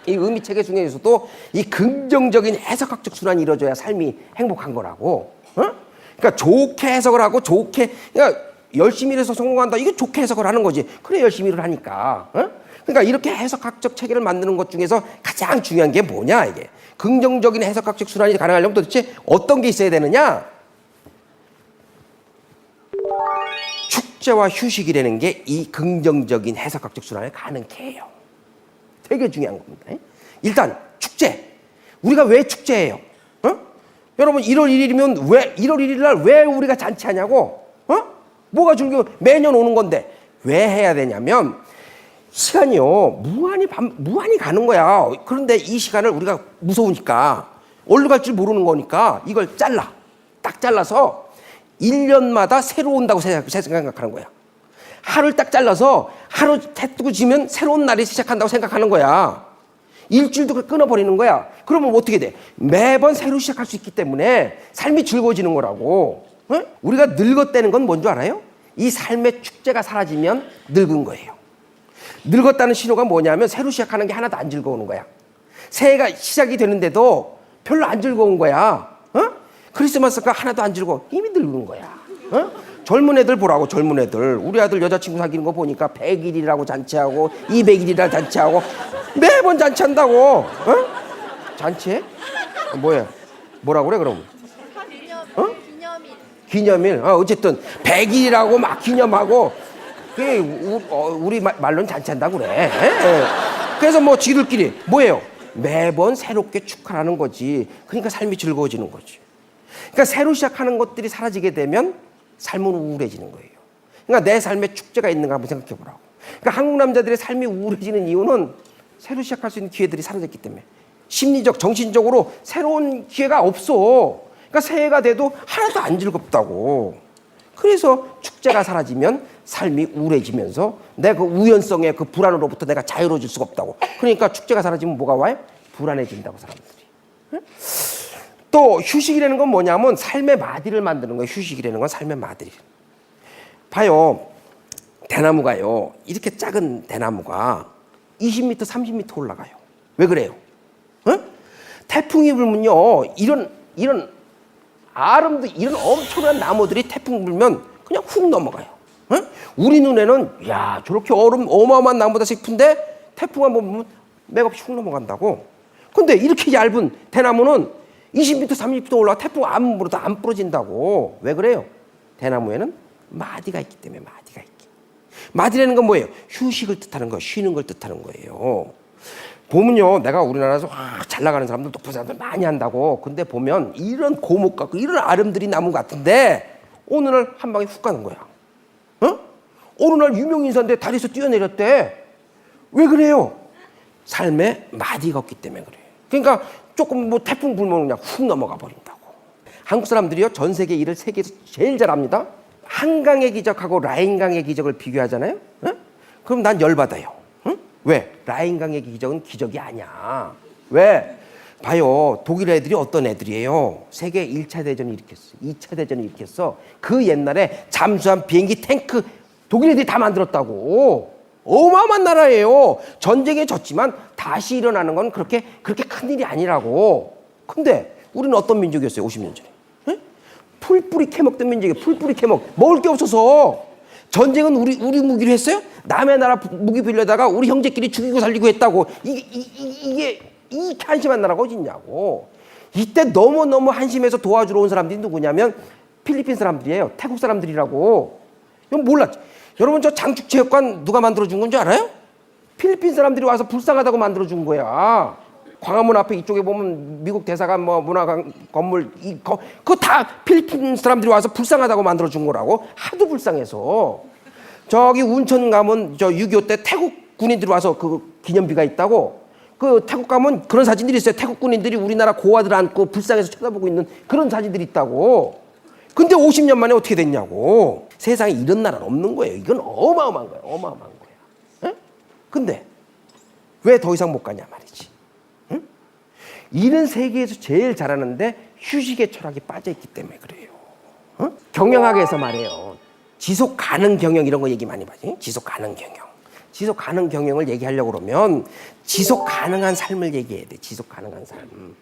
이 의미 체계 중에서도 이 긍정적인 해석학적 순환이 이루어져야 삶이 행복한 거라고. 그러니까 좋게 해석을 하고 그러니까 열심히 일해서 성공한다. 이게 좋게 해석을 하는 거지. 그래 열심히 일을 하니까. 그러니까 이렇게 해석학적 체계를 만드는 것 중에서 가장 중요한 게 뭐냐 이게. 긍정적인 해석학적 순환이 가능하려면 도대체 어떤 게 있어야 되느냐? 축제와 휴식이라는 게 이 긍정적인 해석학적 순환을 가능케 해요. 되게 중요한 겁니다. 일단 축제. 우리가 왜 축제해요? 여러분 1월 1일이면 왜 1월 1일 날 왜 우리가 잔치하냐고? 뭐가 중요해? 매년 오는 건데 왜 해야 되냐면 시간이요 무한히 가는 거야. 그런데 이 시간을 우리가 무서우니까 어디로 갈지 모르는 거니까 이걸 딱 잘라서 1년마다 새로 온다고 생각하는 거야. 하루를 딱 잘라서 하루 해 뜨고 지면 새로운 날이 시작한다고 생각하는 거야. 일주일도 끊어버리는 거야. 그러면 어떻게 돼? 매번 새로 시작할 수 있기 때문에 삶이 즐거워지는 거라고. 우리가 늙었다는 건 뭔 줄 알아요? 이 삶의 축제가 사라지면 늙은 거예요. 늙었다는 신호가 뭐냐면 새로 시작하는 게 하나도 안 즐거운 거야. 새해가 시작이 되는데도 별로 안 즐거운 거야. 크리스마스가 하나도 안 즐거워. 이미 늙은 거야. 젊은 애들 보라고. 젊은 애들 우리 아들 여자친구 사귀는 거 보니까 100일이라고 잔치하고 200일이라 잔치하고 매번 잔치한다고. 잔치해? 뭐라고 그래 그럼? 기념일. 어쨌든 100일이라고 막 기념하고 그게 우리 말로는 잔치한다고 그래. 그래서 뭐 지들끼리 뭐예요? 매번 새롭게 축하하는 거지. 그러니까 삶이 즐거워지는 거지. 그러니까 새로 시작하는 것들이 사라지게 되면 삶은 우울해지는 거예요. 그러니까 내 삶에 축제가 있는가 한번 생각해 보라고. 그러니까 한국 남자들의 삶이 우울해지는 이유는 새로 시작할 수 있는 기회들이 사라졌기 때문에 심리적, 정신적으로 새로운 기회가 없어. 그러니까 새해가 돼도 하나도 안 즐겁다고. 그래서 축제가 사라지면 삶이 우울해지면서 내 그 우연성의 그 불안으로부터 내가 자유로워질 수가 없다고. 그러니까 축제가 사라지면 뭐가 와요? 불안해진다고 사람들이. 또 휴식이라는 건 뭐냐면 삶의 마디를 만드는 거예요. 휴식이라는 건 삶의 마디. 봐요. 대나무가요. 이렇게 작은 대나무가 20m, 30m 올라가요. 왜 그래요? 태풍이 불면요, 이런 아름드 이런 엄청난 나무들이 태풍 불면 그냥 훅 넘어가요. 어? 우리 눈에는 야 저렇게 어마어마한 나무다 싶은데 태풍 한번 보면 맥없이 훅 넘어간다고. 근데 이렇게 얇은 대나무는 20m, 30m 올라가 태풍 안 불어도 안 부러진다고. 왜 그래요? 대나무에는 마디가 있기 때문에. 마디가 있기. 마디라는 건 뭐예요? 휴식을 뜻하는 거, 쉬는 걸 뜻하는 거예요. 보면요, 내가 우리나라에서 잘 나가는 사람들, 높은 사람들 많이 한다고. 근데 보면 이런 고목 같고 이런 아름드리 나무 같은데 어느 날 한 방에 훅 가는 거야. 어? 어느 날 유명 인사인데 다리에서 뛰어내렸대. 왜 그래요? 삶에 마디가 없기 때문에 그래요. 그러니까 조금 뭐 태풍 불면 그냥 훅 넘어가 버린다고. 한국 사람들이요, 전 세계 일을 세계에서 제일 잘합니다. 한강의 기적하고 라인강의 기적을 비교하잖아요. 어? 그럼 난 열받아요. 왜? 라인강의 기적은 기적이 아니야. 왜? 봐요. 독일 애들이 어떤 애들이에요? 세계 1차 대전을 일으켰어. 2차 대전을 일으켰어. 그 옛날에 잠수함, 비행기, 탱크 독일 애들이 다 만들었다고. 어마어마한 나라예요. 전쟁에 졌지만 다시 일어나는 건 그렇게 큰일이 아니라고. 근데 우리는 어떤 민족이었어요? 50년 전에. 에? 풀뿌리 캐먹던 민족이에요. 풀뿌리 캐먹. 먹을 게 없어서. 전쟁은 우리 무기로 했어요? 남의 나라 무기 빌려다가 우리 형제끼리 죽이고 살리고 했다고. 이게 한심한 나라가 어딨냐고. 이때 너무 한심해서 도와주러 온 사람들이 누구냐면 필리핀 사람들이에요. 태국 사람들이라고. 이건 몰랐지. 여러분 저 장축체육관 누가 만들어준 건지 알아요? 필리핀 사람들이 와서 불쌍하다고 만들어준 거야. 광화문 앞에 이쪽에 보면 미국 대사관 뭐 문화관 건물 그거 다 필리핀 사람들이 와서 불쌍하다고 만들어준 거라고. 하도 불쌍해서. 저기 운천 가면 저 6.25 때 태국 군인들이 와서 그 기념비가 있다고. 그 태국 가면 그런 사진들이 있어요. 태국 군인들이 우리나라 고아들 안고 불쌍해서 쳐다보고 있는 그런 사진들이 있다고. 근데 50년 만에 어떻게 됐냐고. 세상에 이런 나라는 없는 거예요. 이건 어마어마한 거예요. 어마어마한 거야. 에? 근데 왜 더 이상 못 가냐 말이지. 응? 일은 세계에서 제일 잘하는데 휴식의 철학이 빠져있기 때문에 그래요. 어? 경영학에서 말해요. 지속 가능 경영 이런 거 얘기 많이 하지. 지속 가능 경영. 지속 가능 경영을 얘기하려고 그러면 지속 가능한 삶을 얘기해야 돼. 지속 가능한 삶.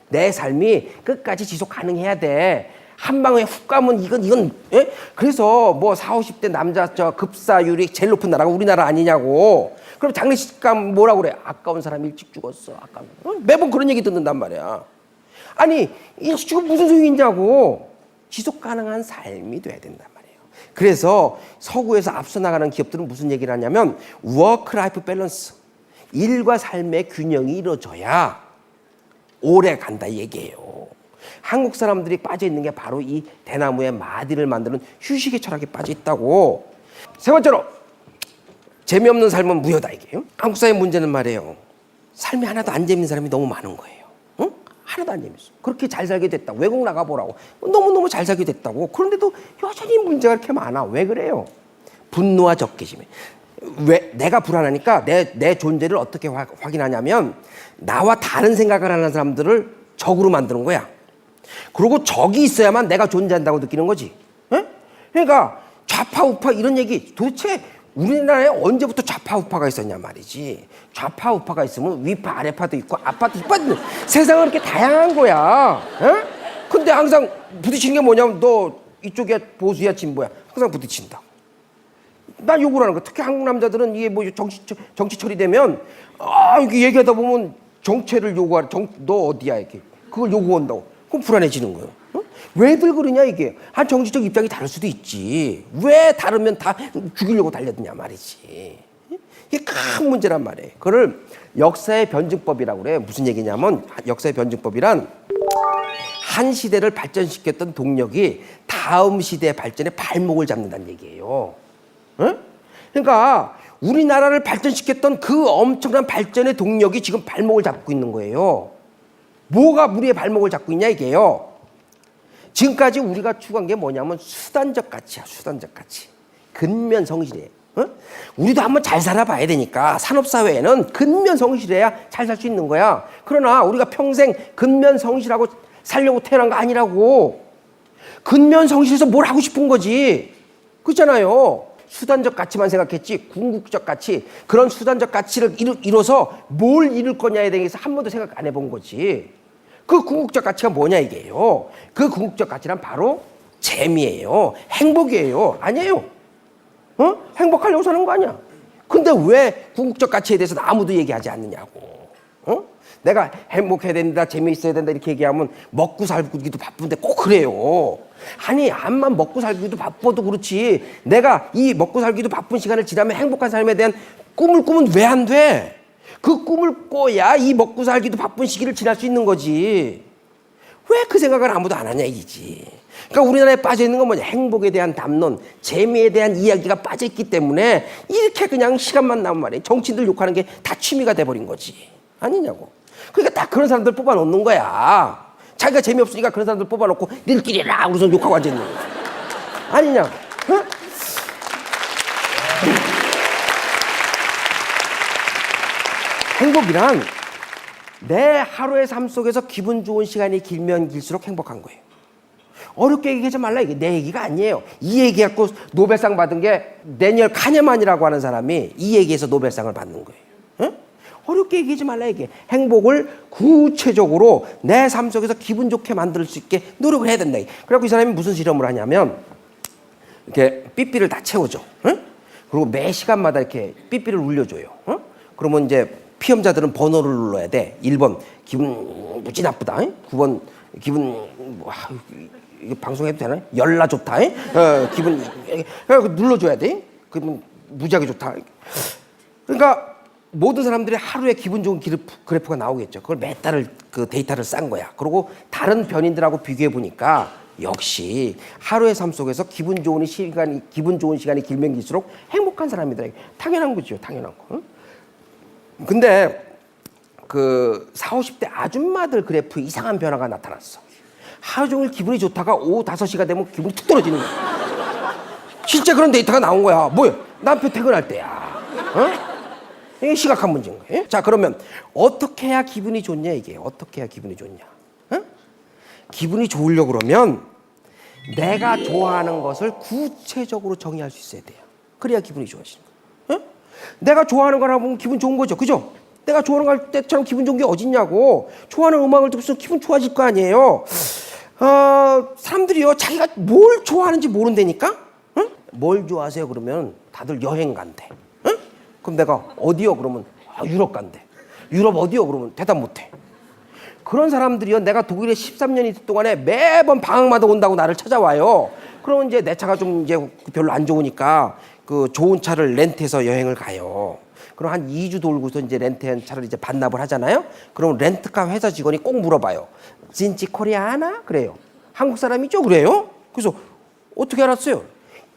내 삶이 끝까지 지속 가능해야 돼. 한 방에 훅 가면 이건 예? 그래서 뭐 40, 50대 남자 저 급사율이 제일 높은 나라가 우리나라 아니냐고. 그럼 장례식 가면 뭐라고 그래? 아까운 사람 일찍 죽었어. 아까운. 매번 그런 얘기 듣는단 말이야. 아니 일찍 죽으면 무슨 소용이 있냐고. 지속 가능한 삶이 돼야 된단 말이에요. 그래서 서구에서 앞서 나가는 기업들은 무슨 얘기를 하냐면 워크 라이프 밸런스, 일과 삶의 균형이 이루어져야 오래 간다 얘기예요. 한국 사람들이 빠져 있는 게 바로 이 대나무의 마디를 만드는 휴식의 철학에 빠져 있다고. 세 번째로 재미없는 삶은 무효다 이게요. 한국 사회의 문제는 말이에요. 삶이 하나도 안 재밌는 사람이 너무 많은 거예요. 응? 하나도 안 재밌어. 그렇게 잘 살게 됐다고. 외국 나가보라고. 너무너무 잘 살게 됐다고. 그런데도 여전히 문제가 이렇게 많아. 왜 그래요? 분노와 적개심에. 왜 내가 불안하니까 내 존재를 어떻게 확인하냐면 나와 다른 생각을 하는 사람들을 적으로 만드는 거야. 그리고 적이 있어야만 내가 존재한다고 느끼는 거지. 에? 그러니까 좌파 우파 이런 얘기 도대체 우리나라에 언제부터 좌파 우파가 있었냐 말이지. 좌파 우파가 있으면 위파 아래파도 있고 아파도 이파도 세상은 이렇게 다양한 거야. 에? 근데 항상 부딪히는 게 뭐냐면 너 이쪽이야 보수야 진보야 항상 부딪힌다. 나 욕을 하는 거. 특히 한국 남자들은 이게 뭐 정치 처리되면 이렇게 얘기하다 보면 정체를 요구하는 너 어디야 이렇게 그걸 요구한다고. 그럼 불안해지는 거예요. 어? 왜들 그러냐 이게. 한 정치적 입장이 다를 수도 있지. 왜 다르면 다 죽이려고 달려드냐 말이지. 이게 큰 문제란 말이에요. 그걸 역사의 변증법이라고 그래. 무슨 얘기냐면 역사의 변증법이란 한 시대를 발전시켰던 동력이 다음 시대의 발전에 발목을 잡는다는 얘기예요. 어? 그러니까 우리나라를 발전시켰던 그 엄청난 발전의 동력이 지금 발목을 잡고 있는 거예요. 뭐가 우리의 발목을 잡고 있냐 이게요. 지금까지 우리가 추구한 게 뭐냐면 수단적 가치야. 수단적 가치. 근면 성실해. 어? 우리도 한번 잘 살아봐야 되니까 산업사회에는 근면 성실해야 잘 살 수 있는 거야. 그러나 우리가 평생 근면 성실하고 살려고 태어난 거 아니라고. 근면 성실해서 뭘 하고 싶은 거지. 그렇잖아요. 수단적 가치만 생각했지 궁극적 가치, 그런 수단적 가치를 이뤄서 뭘 이룰 거냐에 대해서 한 번도 생각 안 해본 거지. 그 궁극적 가치가 뭐냐 이게요. 그 궁극적 가치란 바로 재미예요. 행복이에요. 아니에요. 행복하려고 사는 거 아니야. 근데 왜 궁극적 가치에 대해서는 아무도 얘기하지 않느냐고. 내가 행복해야 된다, 재미있어야 된다 이렇게 얘기하면 먹고 살기도 바쁜데 꼭 그래요. 아니 암만 먹고 살기도 바빠도 그렇지 내가 이 먹고 살기도 바쁜 시간을 지나면 행복한 삶에 대한 꿈을 꾸면 왜 안 돼? 그 꿈을 꿔야 이 먹고 살기도 바쁜 시기를 지날 수 있는 거지. 왜 그 생각을 아무도 안 하냐 이기지. 그러니까 우리나라에 빠져 있는 건 뭐냐, 행복에 대한 담론, 재미에 대한 이야기가 빠져 있기 때문에 이렇게 그냥 시간만 나면 말이야 정치인들 욕하는 게 다 취미가 돼버린 거지. 아니냐고. 그러니까 딱 그런 사람들 뽑아놓는 거야. 자기가 재미없으니까 그런 사람들 뽑아놓고 니들끼리라 우리서 욕하고 앉아있는 거야. 아니냐고. 행복이란 내 하루의 삶 속에서 기분 좋은 시간이 길면 길수록 행복한 거예요. 어렵게 얘기하지 말라. 이게 내 얘기가 아니에요. 이 얘기 갖고 노벨상 받은 게 데니얼 카네만이라고 하는 사람이 이 얘기에서 노벨상을 받는 거예요. 응? 어렵게 얘기하지 말라. 이게 행복을 구체적으로 내 삶 속에서 기분 좋게 만들 수 있게 노력을 해야 된다. 그래갖고 이 사람이 무슨 실험을 하냐면 이렇게 삐삐를 다 채워줘. 응? 그리고 매 시간마다 이렇게 삐삐를 울려줘요. 응? 그러면 이제 피험자들은 번호를 눌러야 돼. 1번 기분 무지 나쁘다. 9번 기분 이게 방송해도 되나? 열나 좋다. 기분 눌러줘야 돼. 기분 무지하게 좋다. 그러니까 모든 사람들이 하루에 기분 좋은 그래프가 나오겠죠. 그걸 몇 달을 그 데이터를 싼 거야. 그리고 다른 변인들하고 비교해 보니까 역시 하루의 삶 속에서 기분 좋은 시간이 길면 길수록 행복한 사람이더라. 당연한 거죠. 당연한 거. 응? 근데 그 40, 50대 아줌마들 그래프에 이상한 변화가 나타났어. 하루 종일 기분이 좋다가 오후 5시가 되면 기분이 툭 떨어지는 거야. 실제 그런 데이터가 나온 거야. 뭐야? 남편 퇴근할 때야. 이게 심각한 문제인 거예요. 자, 그러면 어떻게 해야 기분이 좋냐 이게. 어떻게 해야 기분이 좋냐. 기분이 좋으려고 그러면 내가 좋아하는 것을 구체적으로 정의할 수 있어야 돼요. 그래야 기분이 좋아지는 거예요. 내가 좋아하는 거라 보면 기분 좋은 거죠. 그죠? 내가 좋아하는 거 할 때처럼 기분 좋은 게 어딨냐고. 좋아하는 음악을 듣고서 기분 좋아질 거 아니에요. 사람들이요 자기가 뭘 좋아하는지 모른다니까. 뭘 좋아하세요? 그러면 다들 여행 간대. 그럼 내가 어디요? 그러면 유럽 간대. 유럽 어디요? 그러면 대답 못해. 그런 사람들이요 내가 독일에 13년 있을 동안에 매번 방학마다 온다고 나를 찾아와요. 그러면 이제 내 차가 좀 이제 별로 안 좋으니까 그 좋은 차를 렌트해서 여행을 가요. 그럼 한 2주 돌고서 이제 렌트한 차를 이제 반납을 하잖아요. 그럼 렌트카 회사 직원이 꼭 물어봐요. 진지 코리아나? 그래요. 한국 사람이죠? 그래요? 그래서 어떻게 알았어요?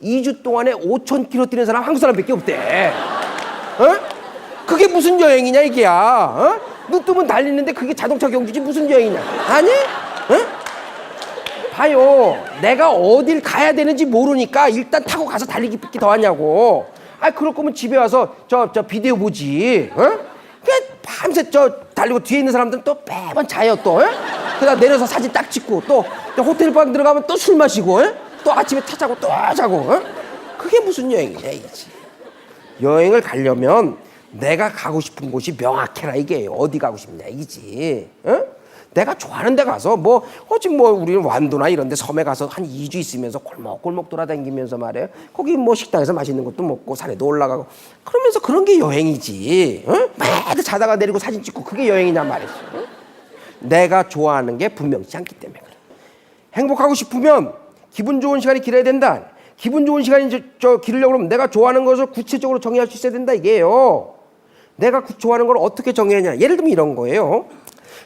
2주 동안에 5,000km 뛰는 사람 한국 사람밖에 없대. 그게 무슨 여행이냐 이게야. 눈 뜨면 달리는데 그게 자동차 경주지 무슨 여행이냐. 아니? 봐요. 내가 어딜 가야 되는지 모르니까 일단 타고 가서 달리기 삐끼 더 하냐고. 그럴 거면 집에 와서 저 비디오 보지. 밤새 달리고 뒤에 있는 사람들은 또 매번 자요 또. 그러다 내려서 사진 딱 찍고 또 호텔 방 들어가면 또 술 마시고 또 아침에 타 자고 또 자고. 그게 무슨 여행이냐 이거지. 여행을 가려면 내가 가고 싶은 곳이 명확해라 이게. 어디 가고 싶냐 이거지. 내가 좋아하는 데 가서 지금 우리는 완도나 이런 데 섬에 가서 한 2주 있으면서 골목골목 돌아다니면서 말이에요. 거기 식당에서 맛있는 것도 먹고 산에도 올라가고 그러면서 그런 게 여행이지. 매일 자다가 내리고 사진 찍고 그게 여행이냔 말이지. 내가 좋아하는 게 분명치 않기 때문에 그래. 행복하고 싶으면 기분 좋은 시간이 길어야 된다. 기분 좋은 시간이 기르려고 그러면 내가 좋아하는 것을 구체적으로 정의할 수 있어야 된다 이게요. 내가 좋아하는 걸 어떻게 정의하냐. 예를 들면 이런 거예요.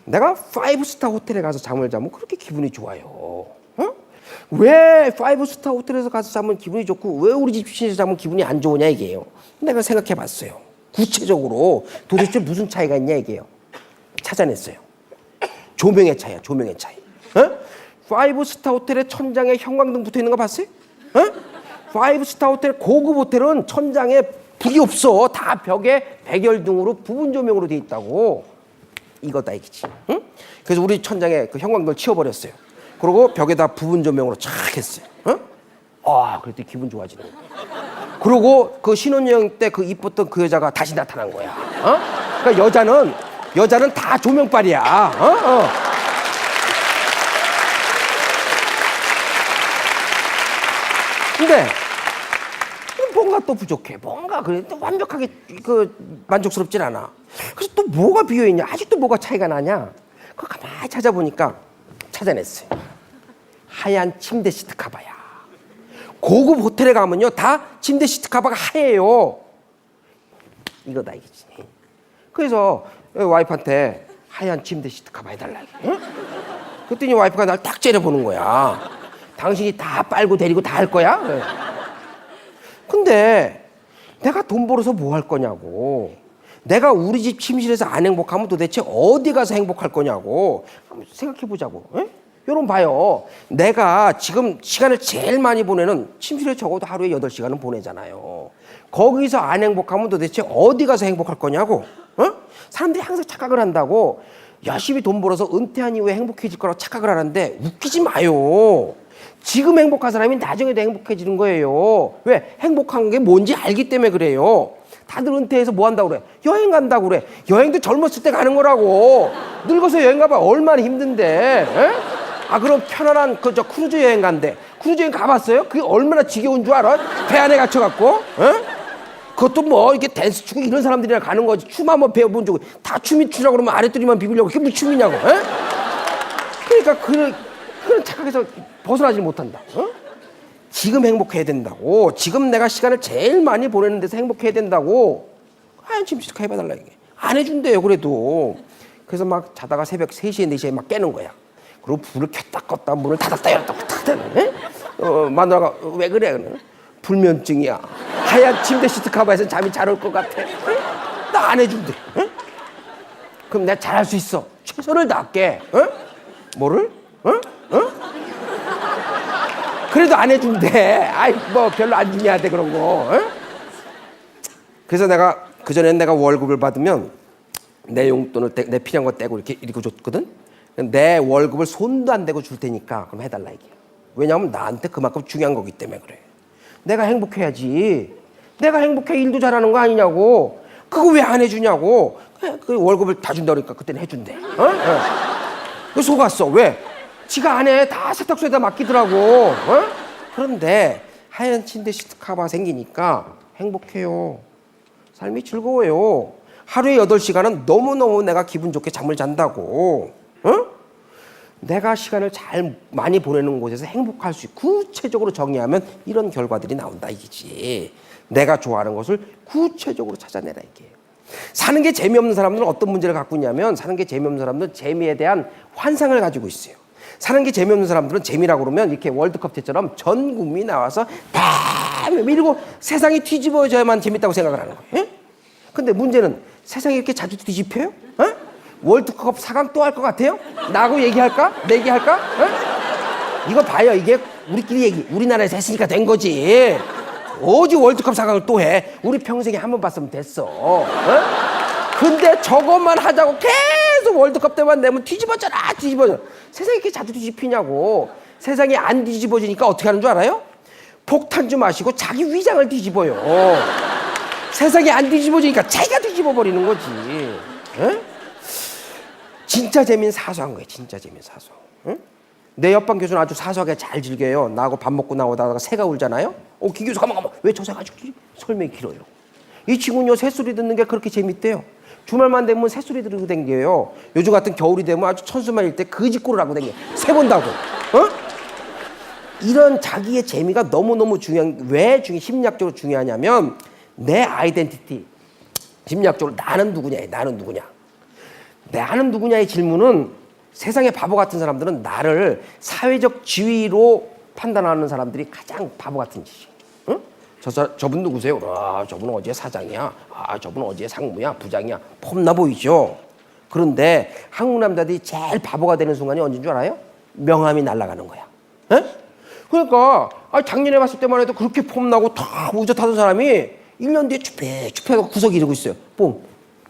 내가 5스타 호텔에 가서 잠을 자면 그렇게 기분이 좋아요. 왜 5스타 호텔에서 가서 자면 기분이 좋고 왜 우리 집 주인에서 자면 기분이 안 좋으냐 이게요. 내가 생각해 봤어요. 구체적으로 도대체 무슨 차이가 있냐 이게요. 찾아냈어요. 조명의 차이야. 조명의 차이. 5스타 호텔에 천장에 형광등 붙어 있는 거 봤어요? 5스타 호텔 고급 호텔은 천장에 불이 없어. 다 벽에 백열등으로 부분 조명으로 돼 있다고. 이거다 이거지. 그래서 우리 천장에 그 형광등을 치워버렸어요. 그리고 벽에다 부분 조명으로 쫙 했어요. 그랬더니 기분 좋아지는 거야. 그리고 그 신혼여행 때 그 이뻤던 그 여자가 다시 나타난 거야. 그러니까 여자는 다 조명빨이야. 근데 뭔가 또 부족해. 뭔가 그래 또 완벽하게 만족스럽진 않아. 그래서 또 뭐가 비어 있냐? 아직도 뭐가 차이가 나냐? 그거 가만히 찾아보니까 찾아냈어요. 하얀 침대 시트 커버야. 고급 호텔에 가면요 다 침대 시트 커버가 하얘요. 이거다 이거지. 그래서 와이프한테 하얀 침대 시트 커버 해달라. 응? 그랬더니 와이프가 날 딱 째려보는 거야. 당신이 다 빨고 데리고 다 할 거야? 그래. 근데 내가 돈 벌어서 뭐 할 거냐고. 내가 우리 집 침실에서 안 행복하면 도대체 어디 가서 행복할 거냐고. 한번 생각해 보자고. 여러분 봐요. 내가 지금 시간을 제일 많이 보내는 침실에 적어도 하루에 8시간은 보내잖아요. 거기서 안 행복하면 도대체 어디 가서 행복할 거냐고. 사람들이 항상 착각을 한다고. 열심히 돈 벌어서 은퇴한 이후에 행복해질 거라고 착각을 하는데 웃기지 마요. 지금 행복한 사람이 나중에도 행복해지는 거예요. 왜? 행복한 게 뭔지 알기 때문에 그래요. 다들 은퇴해서 뭐 한다고 그래? 여행 간다고 그래. 여행도 젊었을 때 가는 거라고. 늙어서 여행 가봐 얼마나 힘든데. 에? 아 그럼 편안한 저 크루즈 여행 간대. 크루즈 여행 가봤어요? 그게 얼마나 지겨운 줄 알아? 배 안에 갇혀갖고. 에? 그것도 뭐 이렇게 댄스 추고 이런 사람들이랑 가는 거지. 춤 한번 배워본 적은 다 춤이 추라고 그러면 아랫도리만 비비려고 그게 무슨 춤이냐고. 에? 그러니까 그런 착각에서 벗어나지 못한다. 지금 행복해야 된다고. 지금 내가 시간을 제일 많이 보내는 데서 행복해야 된다고. 하얀 침실 해봐달라 이게. 안 해준대요 그래도. 그래서 막 자다가 새벽 3시에 4시에 막 깨는 거야. 그리고 불을 켰다 껐다 문을 닫았다 열었다 탁 마누라가 왜 그래? 그러면 불면증이야. 하얀 침대 시트 커버에서 잠이 잘 올 것 같아. 나 안 해준대. 그럼 내가 잘할 수 있어. 최선을 다할게. 뭐를? 그래도 안 해준대. 아이 뭐 별로 안 중요하대 그런 거. 그래서 내가 그전엔 내가 월급을 받으면 내 용돈을 내 필요한 거 떼고 이렇게 줬거든. 내 월급을 손도 안 대고 줄 테니까 그럼 해달라 이게. 왜냐하면 나한테 그만큼 중요한 거기 때문에 그래. 내가 행복해야지. 내가 행복해 일도 잘하는 거 아니냐고. 그거 왜 안 해주냐고. 그 월급을 다 준다 그러니까 그때는 해준대. 그 속았어. 왜? 지가 안 해. 다 세탁소에다 맡기더라고. 그런데 하얀 침대 시트 커버 생기니까 행복해요. 삶이 즐거워요. 하루에 8시간은 너무너무 내가 기분 좋게 잠을 잔다고. 내가 시간을 잘 많이 보내는 곳에서 행복할 수 있고 구체적으로 정의하면 이런 결과들이 나온다 이기지. 내가 좋아하는 것을 구체적으로 찾아내라 이게. 사는 게 재미없는 사람들은 어떤 문제를 갖고 있냐면 사는 게 재미없는 사람들은 재미에 대한 환상을 가지고 있어요. 사는 게 재미없는 사람들은 재미라고 그러면 이렇게 월드컵 때처럼 전 국민이 나와서 다 밀고 세상이 뒤집어져야만 재밌다고 생각을 하는 거예요. 근데 문제는 세상이 이렇게 자주 뒤집혀요? 월드컵 4강 또 할 것 같아요? 나하고 얘기할까? 내기할까? 이거 봐요. 이게 우리끼리 얘기. 우리나라에서 했으니까 된 거지. 어디 월드컵 4강을 또 해? 우리 평생에 한 번 봤으면 됐어. 근데 저것만 하자고 계속 월드컵 때만 내면 뒤집어져라 뒤집어져. 세상이 이렇게 자주 뒤집히냐고. 세상이 안 뒤집어지니까 어떻게 하는 줄 알아요? 폭탄 좀 마시고 자기 위장을 뒤집어요. 세상이 안 뒤집어지니까 자기가 뒤집어버리는 거지. 진짜 재미는 사소한 거예요. 진짜 재미는 사소한. 내 옆반 교수는 아주 사소하게 잘 즐겨요. 나하고 밥 먹고 나오다가 새가 울잖아요. 김 교수 가만 왜 저 새가 아주 설명이 길어요. 이 친구는요 새소리 듣는 게 그렇게 재밌대요. 주말만 되면 새소리 들고 댕겨요. 요즘 같은 겨울이 되면 아주 천수만일 때 거짓골을 하고 댕겨요. 새 본다고. 이런 자기의 재미가 너무너무 중요한. 왜 심리학적으로 중요하냐면 내 아이덴티티. 심리학적으로 나는 누구냐. 나는 누구냐. 나는 누구냐의 질문은 세상의 바보 같은 사람들은 나를 사회적 지위로 판단하는 사람들이 가장 바보 같은 짓이에요. 저분 누구세요? 저분은 어디에 사장이야? 저분은 어디에 상무야? 부장이야? 폼나 보이죠? 그런데 한국 남자들이 제일 바보가 되는 순간이 언제인 줄 알아요? 명함이 날아가는 거야. 그러니까 작년에 봤을 때만 해도 그렇게 폼나고 다 우젓하던 사람이 1년 뒤에 쭈뼛쭈뼛하고 구석에 이러고 있어요. 뽕!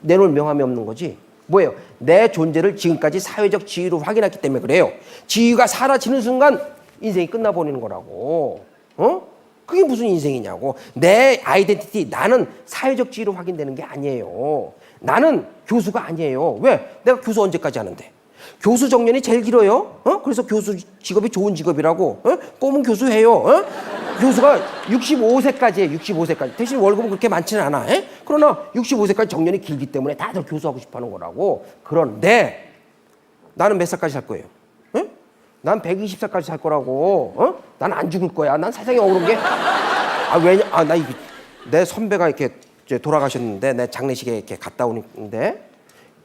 내놓을 명함이 없는 거지. 뭐예요? 내 존재를 지금까지 사회적 지위로 확인했기 때문에 그래요. 지위가 사라지는 순간 인생이 끝나버리는 거라고. 그게 무슨 인생이냐고. 내 아이덴티티, 나는 사회적 지위로 확인되는 게 아니에요. 나는 교수가 아니에요. 왜? 내가 교수 언제까지 하는데? 교수 정년이 제일 길어요. 그래서 교수 직업이 좋은 직업이라고. 꿈은 교수해요. 교수가 65세까지예요. 65세까지. 대신 월급은 그렇게 많지는 않아. 에? 그러나 65세까지 정년이 길기 때문에 다들 교수하고 싶어하는 거라고. 그런데 나는 몇 살까지 살 거예요? 에? 난 120살까지 살 거라고. 난 안 죽을 거야. 난 세상에 억울한 게 나 이게 내 선배가 이렇게 이제 돌아가셨는데 내 장례식에 이렇게 갔다 오는데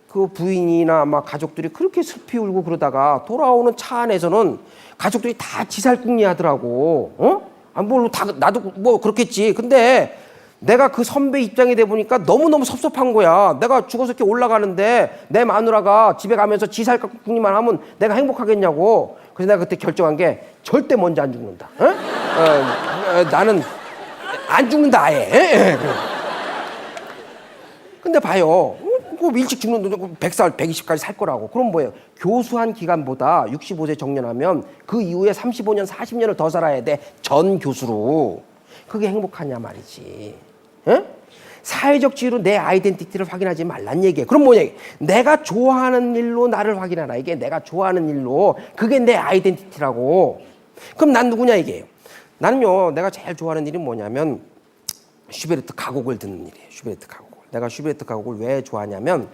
그 부인이나 막 가족들이 그렇게 슬피 울고 그러다가 돌아오는 차 안에서는 가족들이 다 지살궁리 하더라고. 물론 다 나도 뭐 그렇겠지. 근데 내가 그 선배 입장이 돼 보니까 너무너무 섭섭한 거야. 내가 죽어서 이렇게 올라가는데 내 마누라가 집에 가면서 지살궁리만 하면 내가 행복하겠냐고. 그래서 내가 그때 결정한 게 절대 먼저 안 죽는다. 나는 안 죽는다 아예. 근데 봐요. 일찍 죽는 100살, 120까지 살 거라고. 그럼 뭐예요? 교수한 기간보다 65세 정년하면 그 이후에 35년, 40년을 더 살아야 돼. 전 교수로. 그게 행복하냐 말이지. 에? 사회적 지위로 내 아이덴티티를 확인하지 말란 얘기예요. 그럼 뭐냐? 내가 좋아하는 일로 나를 확인하라. 이게 내가 좋아하는 일로. 그게 내 아이덴티티라고. 그럼 난 누구냐 이게요. 나는요. 내가 제일 좋아하는 일이 뭐냐면 슈베르트 가곡을 듣는 일이에요. 슈베르트 가곡. 내가 슈베르트 가곡을 왜 좋아하냐면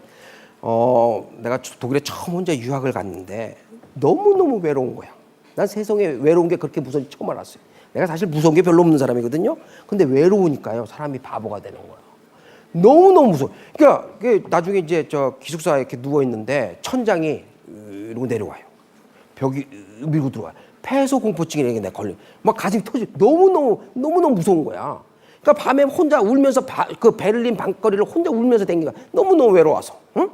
내가 독일에 처음 혼자 유학을 갔는데 너무너무 외로운 거야. 난 세상에 외로운 게 그렇게 무서운지 처음 알았어요. 내가 사실 무서운 게 별로 없는 사람이거든요. 근데 외로우니까요. 사람이 바보가 되는 거야. 너무너무 무서워. 그러니까 나중에 이제 저 기숙사에 이렇게 누워있는데 천장이 이러고 내려와요. 벽이 밀고 들어와요. 폐소공포증이라는 게 내가 걸려. 막 가슴이 터져. 너무너무 무서운 거야. 그러니까 밤에 혼자 울면서 그 베를린 밤거리를 혼자 울면서 댕기가 너무너무 외로워서. 응?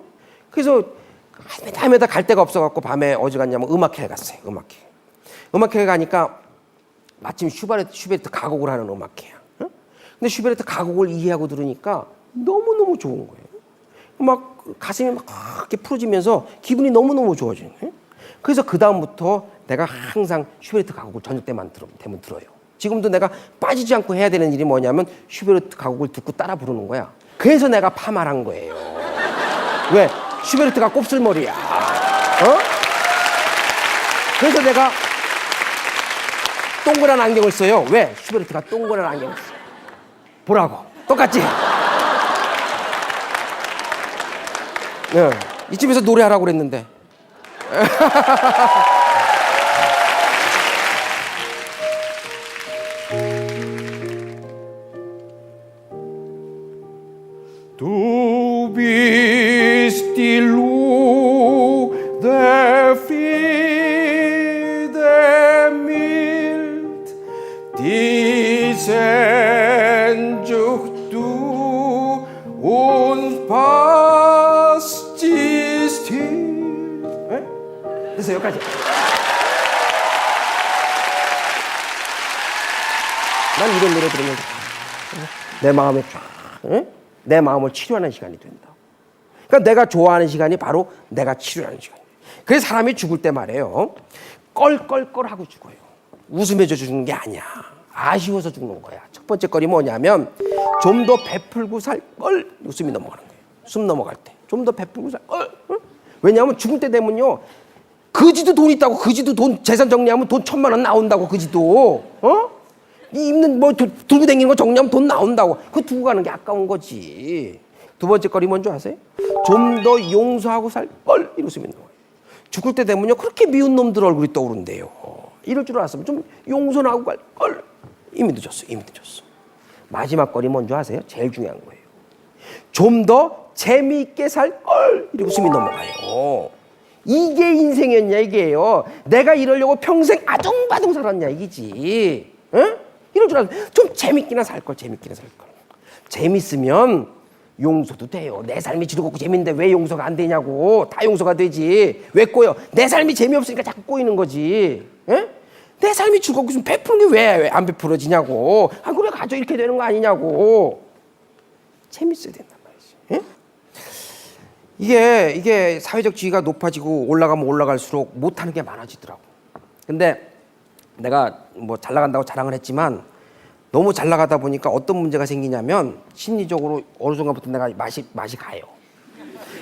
그래서 헤매다 갈 데가 없어갖고 밤에 어디 갔냐면 음악회에 갔어요. 음악회에 가니까 마침 슈베르트 가곡을 하는 음악회야. 응? 근데 슈베르트 가곡을 이해하고 들으니까 너무너무 좋은 거예요. 막 가슴이 막 이렇게 풀어지면서 기분이 너무너무 좋아지는 거예요. 그래서 그 다음부터 내가 항상 슈베르트 가곡을 저녁 때만 되면 들어요. 지금도 내가 빠지지 않고 해야 되는 일이 뭐냐면 슈베르트 가곡을 듣고 따라 부르는 거야. 그래서 내가 파마를 한 거예요. 왜? 슈베르트가 곱슬머리야. 그래서 내가 동그란 안경을 써요. 왜? 슈베르트가 동그란 안경을 써. 보라고. 똑같지? 네. 이쯤에서 노래하라고 그랬는데. Du bist die Luz der Friede mild, die Sehnsucht du uns passt ist hier. 그래서 여기까지. 난 이런 노래 들으면 내 마음에 쫙, 내 마음을 치료하는 시간이 된다. 그러니까 내가 좋아하는 시간이 바로 내가 치료하는 시간이에요. 그래서 사람이 죽을 때 말이에요. 껄껄껄하고 죽어요. 웃으면서 죽는 게 아니야. 아쉬워서 죽는 거야. 첫 번째 껄이 뭐냐면 좀 더 베풀고 살 껄. 웃음이 넘어가는 거예요. 숨 넘어갈 때. 좀 더 베풀고 살 껄. 왜냐하면 죽을 때 되면요. 그지도 돈 있다고, 그지도 돈 재산 정리하면 돈 1,000만 원 나온다고, 그지도. 이 입는 뭐 들고 다니는 거 정리하면 돈 나온다고. 그거 두고 가는 게 아까운 거지. 두 번째 거리 뭔지 아세요? 좀 더 용서하고 살 걸. 이러시면 거예요. 죽을 때 되면요 그렇게 미운 놈들 얼굴이 떠오른대요. 이럴 줄 알았으면 좀 용서나 하고 갈 걸. 이미 늦었어. 마지막 거리 뭔지 아세요? 제일 중요한 거예요. 좀 더 재미있게 살 걸. 이러고 숨이 넘어가요. 이게 인생이었냐 이게요. 내가 이러려고 평생 아둥바둥 살았냐 이기지. 응? 이럴 줄 알았어. 좀 재밌기나 살 걸. 재밌으면 용서도 돼요. 내 삶이 즐겁고 재밌는데 왜 용서가 안 되냐고. 다 용서가 되지. 왜 꼬여? 내 삶이 재미없으니까 자꾸 꼬이는 거지. 에? 내 삶이 즐겁고 좀 베푸는 게 왜 안 베풀어지냐고. 그래 가져 이렇게 되는 거 아니냐고. 재밌어야 된단 말이지. 에? 이게 사회적 지위가 높아지고 올라가면 올라갈수록 못하는 게 많아지더라고. 근데 내가 뭐 잘 나간다고 자랑을 했지만 너무 잘 나가다 보니까 어떤 문제가 생기냐면 심리적으로 어느 순간부터 내가 맛이 가요.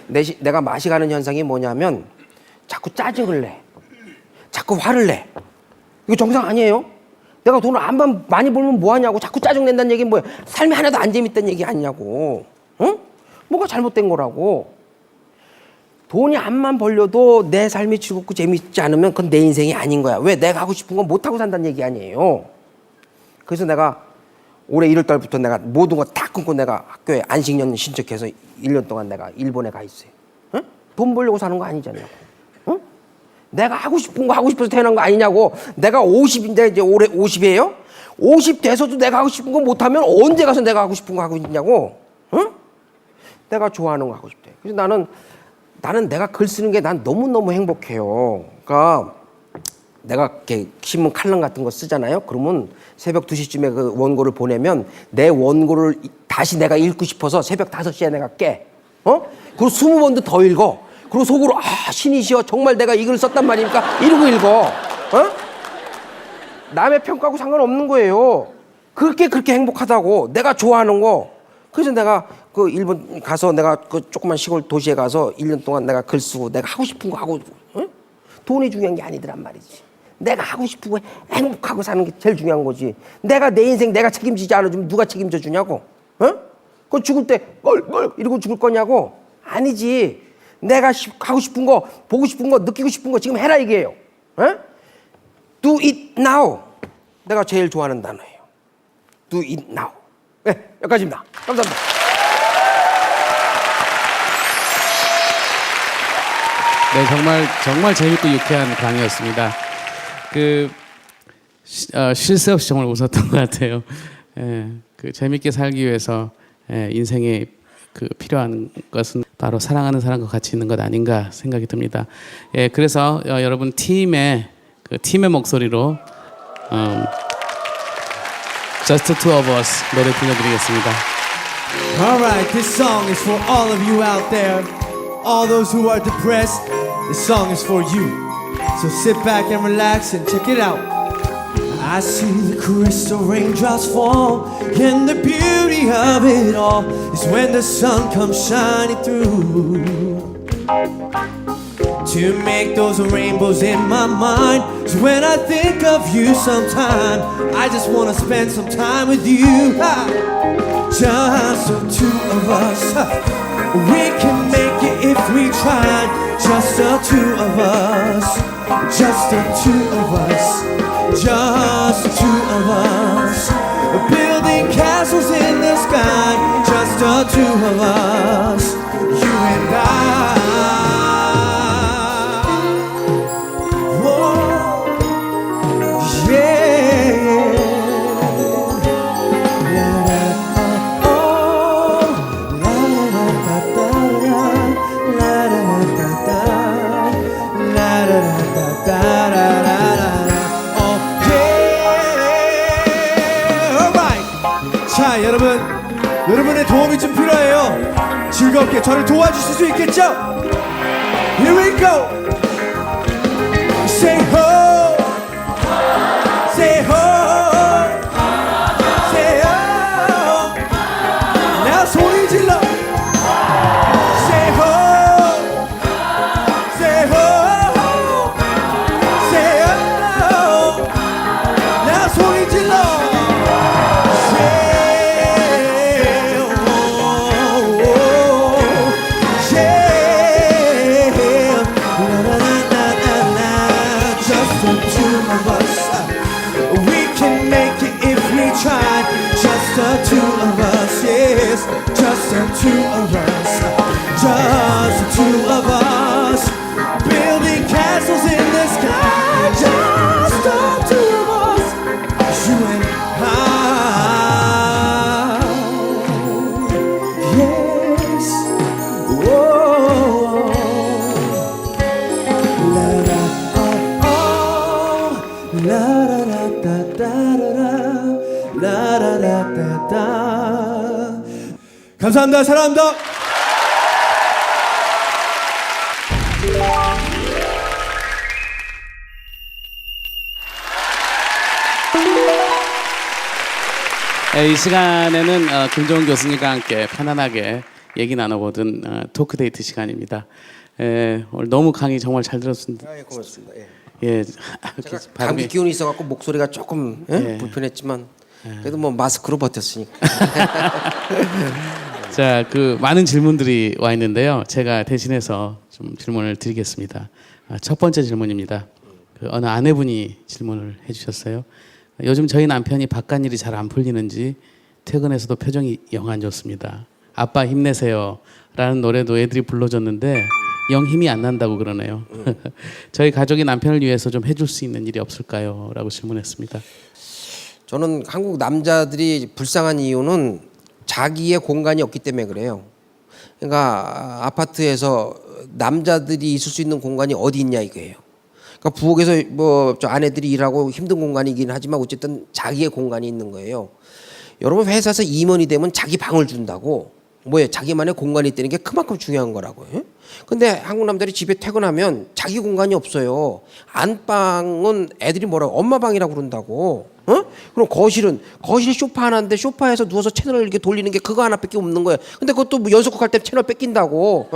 내가 맛이 가는 현상이 뭐냐면 자꾸 짜증을 내. 자꾸 화를 내. 이거 정상 아니에요? 내가 돈을 안 많이 벌면 뭐하냐고. 자꾸 짜증낸다는 얘기는 뭐야. 삶이 하나도 안 재밌다는 얘기 아니냐고. 응? 뭐가 잘못된 거라고. 돈이 안만 벌려도 내 삶이 즐겁고 재밌지 않으면 그건 내 인생이 아닌 거야. 왜? 내가 하고 싶은 건 못하고 산다는 얘기 아니에요. 그래서 내가 올해 1월 달부터 내가 모든 거 다 끊고 내가 학교에 안식년 신청해서 1년 동안 내가 일본에 가 있어요. 응? 돈 벌려고 사는 거 아니잖아요. 응? 내가 하고 싶은 거 하고 싶어서 태어난 거 아니냐고. 내가 50인데 이제 올해 50이에요. 50 돼서도 내가 하고 싶은 거 못하면 언제 가서 내가 하고 싶은 거 하고 있냐고. 응? 내가 좋아하는 거 하고 싶대. 그래서 나는 내가 글 쓰는 게 난 너무너무 행복해요. 그러니까 내가 이렇게 신문 칼럼 같은 거 쓰잖아요. 그러면 새벽 2시쯤에 그 원고를 보내면 내 원고를 다시 내가 읽고 싶어서 새벽 5시에 내가 깨. 그리고 20번도 더 읽어. 그리고 속으로 신이시여 정말 내가 이 글을 썼단 말입니까? 이러고 읽어. 남의 평가하고 상관없는 거예요. 그렇게 행복하다고. 내가 좋아하는 거. 그래서 내가 그 일본 가서 내가 그 조그만 시골 도시에 가서 1년 동안 내가 글 쓰고 내가 하고 싶은 거 하고. 돈이 중요한 게 아니더란 말이지. 내가 하고 싶은 거 행복하고 사는 게 제일 중요한 거지. 내가 내 인생 내가 책임지지 않아주면 누가 책임져 주냐고. 그 죽을 때 이러고 죽을 거냐고. 아니지. 내가 하고 싶은 거, 보고 싶은 거, 느끼고 싶은 거 지금 해라 이게요. Do it now. 내가 제일 좋아하는 단어예요. Do it now. 네, 여기까지입니다. 감사합니다. 네, 정말 재밌고 유쾌한 강의였습니다. 쉴 새 없이 정말 웃었던 것 같아요. 예, 재밌게 살기 위해서 인생에 필요한 것은 바로 사랑하는 사람과 같이 있는 것 아닌가 생각이 듭니다. 예, 그래서 여러분 팀의 목소리로 Just the Two of Us 노래 들려드리겠습니다. Alright, this song is for all of you out there. All those who are depressed, this song is for you. So sit back and relax and check it out. I see the crystal raindrops fall, and the beauty of it all is when the sun comes shining through to make those rainbows in my mind. So when I think of you sometime, I just wanna spend some time with you. Just the two of us, we can make it if we tried. Just the two of us, just the two of us, just the two of us, building castles in the sky. Just the two of us, you and I. Whoa, yeah. 자, 여러분의 도움이 좀 필요해요. 즐겁게 저를 도와주실 수 있겠죠? Here we go. Say ho, say ho, say ho. 나 소리 질러. Say ho, say ho, say ho. 나 소리 질러. Just the two of us, yes. Just the two of us, just the two of us, building castles in the sky. Just the two of us, you and I. Yes. Whoa. La la oh oh. La la la da da da da. 감사합니다. 사랑합니다. 이 시간에는 김종훈 교수님과 함께 편안하게 얘기 나눠보던 토크데이트 시간입니다. 오늘 너무 강의 정말 잘 들었습니다. 아, 예, 고맙습니다. 예. 예, 제가 발음이- 감기 기운이 있어갖고 목소리가 조금 예. 불편했지만 그래도 뭐 마스크로 버텼으니까. 자, 그 많은 질문들이 와 있는데요. 제가 대신해서 좀 질문을 드리겠습니다. 첫 번째 질문입니다. 그 어느 아내분이 질문을 해주셨어요. 요즘 저희 남편이 바깥일이 잘 안 풀리는지 퇴근해서도 표정이 영 안 좋습니다. 아빠 힘내세요라는 노래도 애들이 불러줬는데 영 힘이 안 난다고 그러네요. 저희 가족이 남편을 위해서 좀 해줄 수 있는 일이 없을까요? 라고 질문했습니다. 저는 한국 남자들이 불쌍한 이유는 자기의 공간이 없기 때문에 그래요. 그러니까 아파트에서 남자들이 있을 수 있는 공간이 어디 있냐 이거예요. 그러니까 부엌에서 뭐 저 아내들이 일하고 힘든 공간이긴 하지만 어쨌든 자기의 공간이 있는 거예요. 여러분 회사에서 임원이 되면 자기 방을 준다고 뭐예요? 자기만의 공간이 있다는 게 그만큼 중요한 거라고요. 근데 한국 남자들이 집에 퇴근하면 자기 공간이 없어요. 안방은 애들이 뭐라고 엄마 방이라고 그런다고. 그럼 거실은 소파 하나인데 소파에서 누워서 채널을 이렇게 돌리는 게 그거 하나밖에 없는 거예요. 근데 그것도 뭐 연속곡 할 때 채널 뺏긴다고.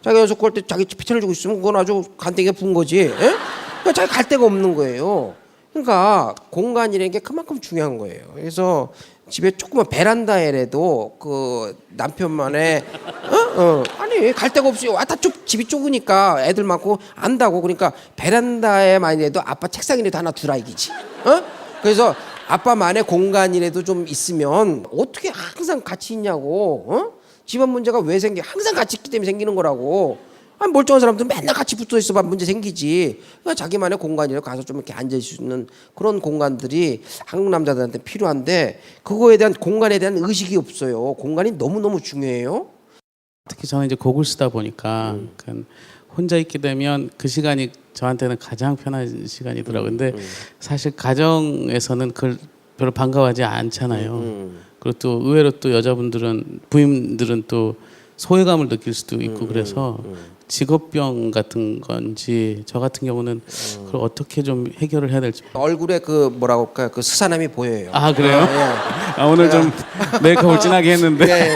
자기 연속곡 할 때 자기 채널 주고 있으면 그건 아주 간땡이가 분 거지. 그러니까 자기 갈 데가 없는 거예요. 그러니까 공간이라는 게 그만큼 중요한 거예요. 그래서 집에 조그만 베란다에라도 그 남편만의 아니 갈 데가 없어요. 왔다 집이 좁으니까 애들 많고 안다고. 그러니까 베란다에만이라도 아빠 책상이라도 하나 두라 이기지. 그래서 아빠만의 공간이라도 좀 있으면 어떻게 항상 같이 있냐고. 집안 문제가 왜 생겨? 항상 같이 있기 때문에 생기는 거라고. 멀쩡한 사람들은 맨날 같이 붙어 있어봐 문제 생기지. 그러니까 자기만의 공간이라 가서 좀 이렇게 앉아 있을 수 있는 그런 공간들이 한국 남자들한테 필요한데 그거에 대한 공간에 대한 의식이 없어요. 공간이 너무너무 중요해요. 특히 저는 이제 곡을 쓰다 보니까 그 혼자 있게 되면 그 시간이 저한테는 가장 편한 시간이더라고요. 근데 사실 가정에서는 그걸 별로 반가워하지 않잖아요. 그리고 또 의외로 또 여자분들은 부인들은 또 소외감을 느낄 수도 있고 그래서 직업병 같은 건지 저 같은 경우는 그걸 어떻게 좀 해결을 해야 될지. 얼굴에 그 뭐라고 할까 그 스산함이 보여요. 아 그래요? 예. 오늘 좀 메이크업을 진하게 했는데. 네,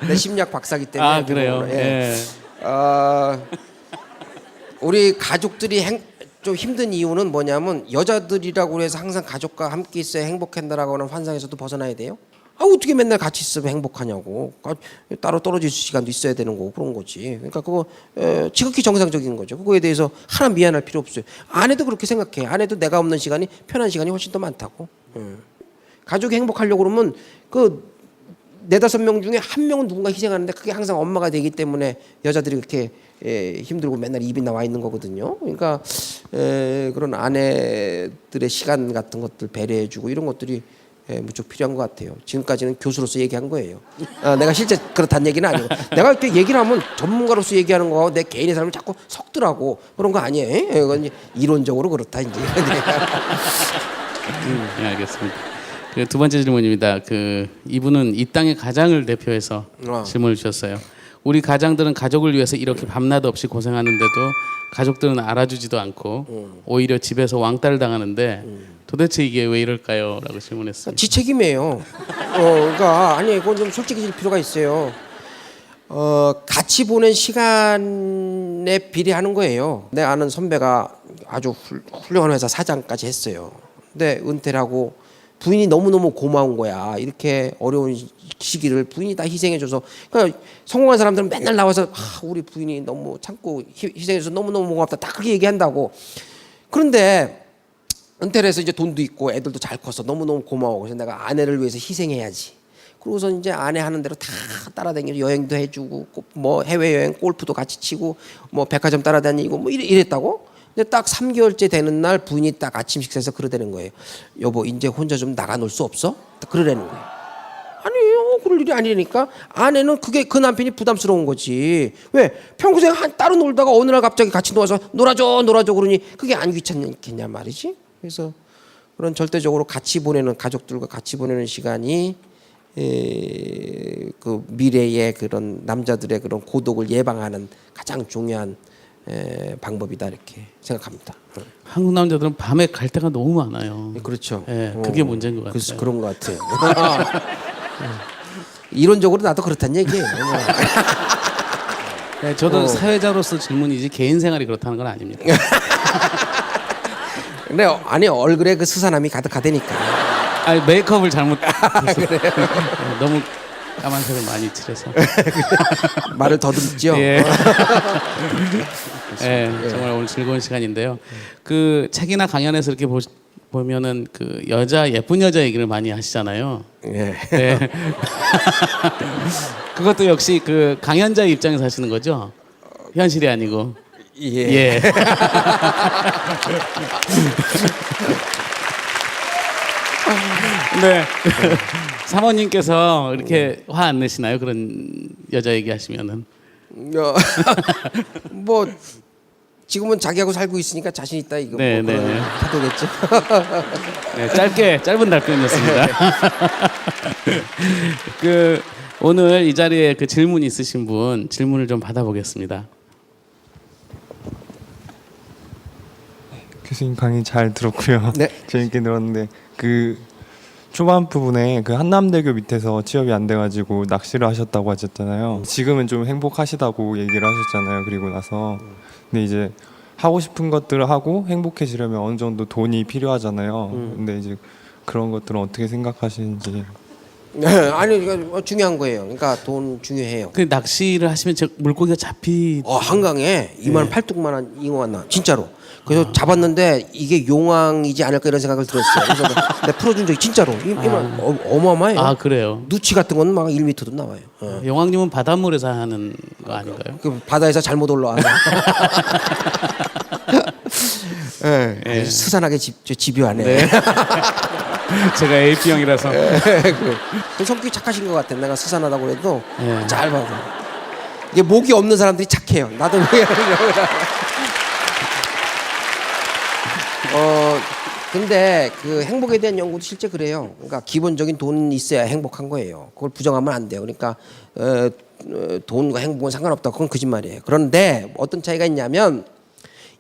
내 심리학 박사기 때문에. 아 그래요? 예. 우리 가족들이 좀 힘든 이유는 뭐냐면 여자들이라고 해서 항상 가족과 함께 있어야 행복한다라고 하는 환상에서도 벗어나야 돼요. 어떻게 맨날 같이 있으면 행복하냐고. 따로 떨어질 시간도 있어야 되는 거고 그런 거지. 그러니까 그거 지극히 정상적인 거죠. 그거에 대해서 하나 미안할 필요 없어요. 아내도 그렇게 생각해. 아내도 내가 없는 시간이 편한 시간이 훨씬 더 많다고. 가족이 행복하려고 그러면 그 4-5명 중에 한 명은 누군가 희생하는데 그게 항상 엄마가 되기 때문에 여자들이 그렇게 힘들고 맨날 입이 나와 있는 거거든요. 그러니까 그런 아내들의 시간 같은 것들 배려해주고 이런 것들이 무척 필요한 것 같아요. 지금까지는 교수로서 얘기한 거예요. 내가 실제 그렇다는 얘기는 아니고 내가 이렇게 얘기를 하면 전문가로서 얘기하는 거하고 내 개인의 삶을 자꾸 섞더라고. 그런 거 아니에요. 이건 이론적으로 그렇다 이제. 네, 알겠습니다. 그 두 번째 질문입니다. 그 이분은 이 땅의 가장을 대표해서 질문을 주셨어요. 우리 가장들은 가족을 위해서 이렇게 밤낮 없이 고생하는데도 가족들은 알아주지도 않고 오히려 집에서 왕따를 당하는데 도대체 이게 왜 이럴까요? 라고 질문했어요. 지 책임이에요. 그러니까 아니 이건 좀 솔직해질 필요가 있어요. 같이 보낸 시간에 비례하는 거예요. 내 아는 선배가 아주 훌륭한 회사 사장까지 했어요. 근데 은퇴를 하고 부인이 너무너무 고마운 거야. 이렇게 어려운 시기를 부인이 다 희생해줘서. 그러니까 성공한 사람들은 맨날 나와서 우리 부인이 너무 참고 희생해줘서 너무너무 고맙다. 다 그렇게 얘기한다고. 그런데 은퇴를 해서 이제 돈도 있고 애들도 잘 컸어. 너무너무 고마워. 그래서 내가 아내를 위해서 희생해야지. 그러고서 이제 아내 하는 대로 다 따라다니고 여행도 해주고 뭐 해외여행 골프도 같이 치고 뭐 백화점 따라다니고 뭐 이랬다고. 근데 딱 3개월째 되는 날 부인이 딱 아침 식사에서 그러다는 거예요. 여보 이제 혼자 좀 나가 놀 수 없어? 딱 그러라는 거예요. 아니요 그럴 일이 아니니까 아내는 그게 그 남편이 부담스러운 거지. 왜 평생 따로 놀다가 어느 날 갑자기 같이 놀아서 놀아줘 그러니 그게 안 귀찮겠냐 말이지. 그래서 그런 절대적으로 같이 보내는 가족들과 같이 보내는 시간이 그 미래의 그런 남자들의 그런 고독을 예방하는 가장 중요한 방법이다 이렇게 생각합니다. 한국 남자들은 밤에 갈 데가 너무 많아요. 그렇죠. 그게 문제인 것 같아요. 그래서 그런 것 같아요. 이론적으로 나도 그렇다는 얘기예요. 네, 저도 사회자로서 질문이지 개인 생활이 그렇다는 건 아닙니다. 근데 아니 얼굴에 그 스산함이 가득하다니까. 아니 메이크업을 잘못했어요. 너무 까만색을 많이 칠해서. 말을 더듬죠. 예. 예, 정말 오늘 즐거운 시간인데요. 그 책이나 강연에서 이렇게 보면은 그 예쁜 여자 얘기를 많이 하시잖아요. 예. 네. 그것도 역시 그 강연자의 입장에서 하시는 거죠? 현실이 아니고. 예. 예. 네. 사모님께서 이렇게 화 안 내시나요? 그런 여자 얘기하시면은. 뭐 지금은 자기하고 살고 있으니까 자신 있다 이거 네, 뭐 네, 그런 네. 태도겠죠. 네, 짧은 답변이었습니다. 그 오늘 이 자리에 그 질문 있으신 분 질문을 좀 받아보겠습니다. 교수님 강의 잘 들었고요. 네. 재밌게 들었는데 그 초반 부분에 그 한남대교 밑에서 취업이 안 돼가지고 낚시를 하셨다고 하셨잖아요. 지금은 좀 행복하시다고 얘기를 하셨잖아요. 그리고 나서 근데 이제 하고 싶은 것들을 하고 행복해지려면 어느 정도 돈이 필요하잖아요. 근데 이제 그런 것들은 어떻게 생각하시는지. 아니 이거 중요한 거예요. 그러니까 돈 중요해요. 그 낚시를 하시면 물고기가 한강에 2만 8뚝만한 잉어가 나 진짜로. 그래서 잡았는데 이게 용왕이지 않을까 이런 생각을 들었어요. 그래서 내가 풀어준 적이 진짜로 이만 어마어마해요. 아 그래요? 누치 같은 건 막 1m도 나와요. 용왕님은 바닷물에서 하는 거 아닌가요? 그 바다에서 잘못 올라와서 예. 스산하게 집요하네. 네. 제가 AP형이라서. 그 성격이 착하신 것 같아. 내가 스산하다고 그래도 네. 잘 봐도 이게 목이 없는 사람들이 착해요. 나도 목이 근데 그 행복에 대한 연구도 실제 그래요. 그러니까 기본적인 돈이 있어야 행복한 거예요. 그걸 부정하면 안 돼요. 그러니까 돈과 행복은 상관없다. 그건 거짓말이에요. 그런데 어떤 차이가 있냐면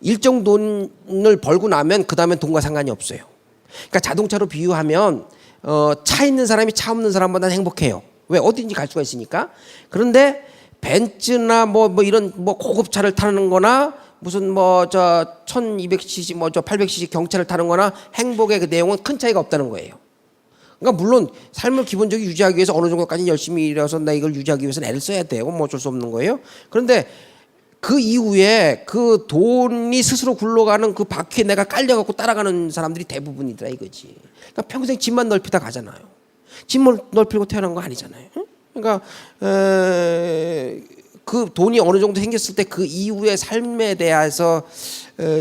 일정 돈을 벌고 나면 그 다음엔 돈과 상관이 없어요. 그러니까 자동차로 비유하면 차 있는 사람이 차 없는 사람보다는 행복해요. 왜? 어딘지 갈 수가 있으니까. 그런데 벤츠나 뭐 이런 뭐 고급 차를 타는 거나 무슨 뭐 저 1200cc 뭐 저 800cc 경차를 타는 거나 행복의 그 내용은 큰 차이가 없다는 거예요. 그러니까 물론 삶을 기본적으로 유지하기 위해서 어느 정도까지 열심히 일해서 나 이걸 유지하기 위해서는 애를 써야 돼요. 뭐 어쩔 수 없는 거예요. 그런데 그 이후에 그 돈이 스스로 굴러가는 그 바퀴에 내가 깔려갖고 따라가는 사람들이 대부분이더라 이거지. 그러니까 평생 집만 넓히다 가잖아요. 집만 넓히고 태어난 거 아니잖아요. 그러니까 그 돈이 어느 정도 생겼을 때 그 이후의 삶에 대해서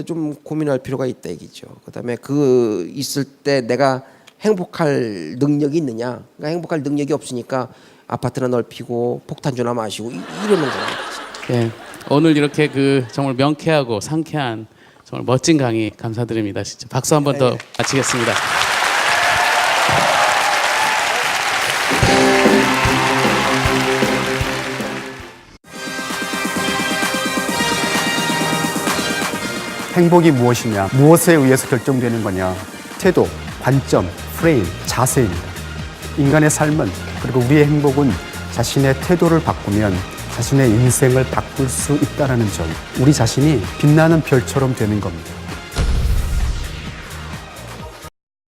좀 고민할 필요가 있다 얘기죠. 그다음에 그 있을 때 내가 행복할 능력이 있느냐? 그러니까 행복할 능력이 없으니까 아파트나 넓히고 폭탄주나 마시고 이러는 거예요. 예. 오늘 이렇게 그 정말 명쾌하고 상쾌한 정말 멋진 강의 감사드립니다. 진짜 박수 한 번 더 마치겠습니다. 행복이 무엇이냐, 무엇에 의해서 결정되는 거냐, 태도, 관점, 프레임, 자세입니다. 인간의 삶은 그리고 우리의 행복은 자신의 태도를 바꾸면 자신의 인생을 바꿀 수 있다는 점, 우리 자신이 빛나는 별처럼 되는 겁니다.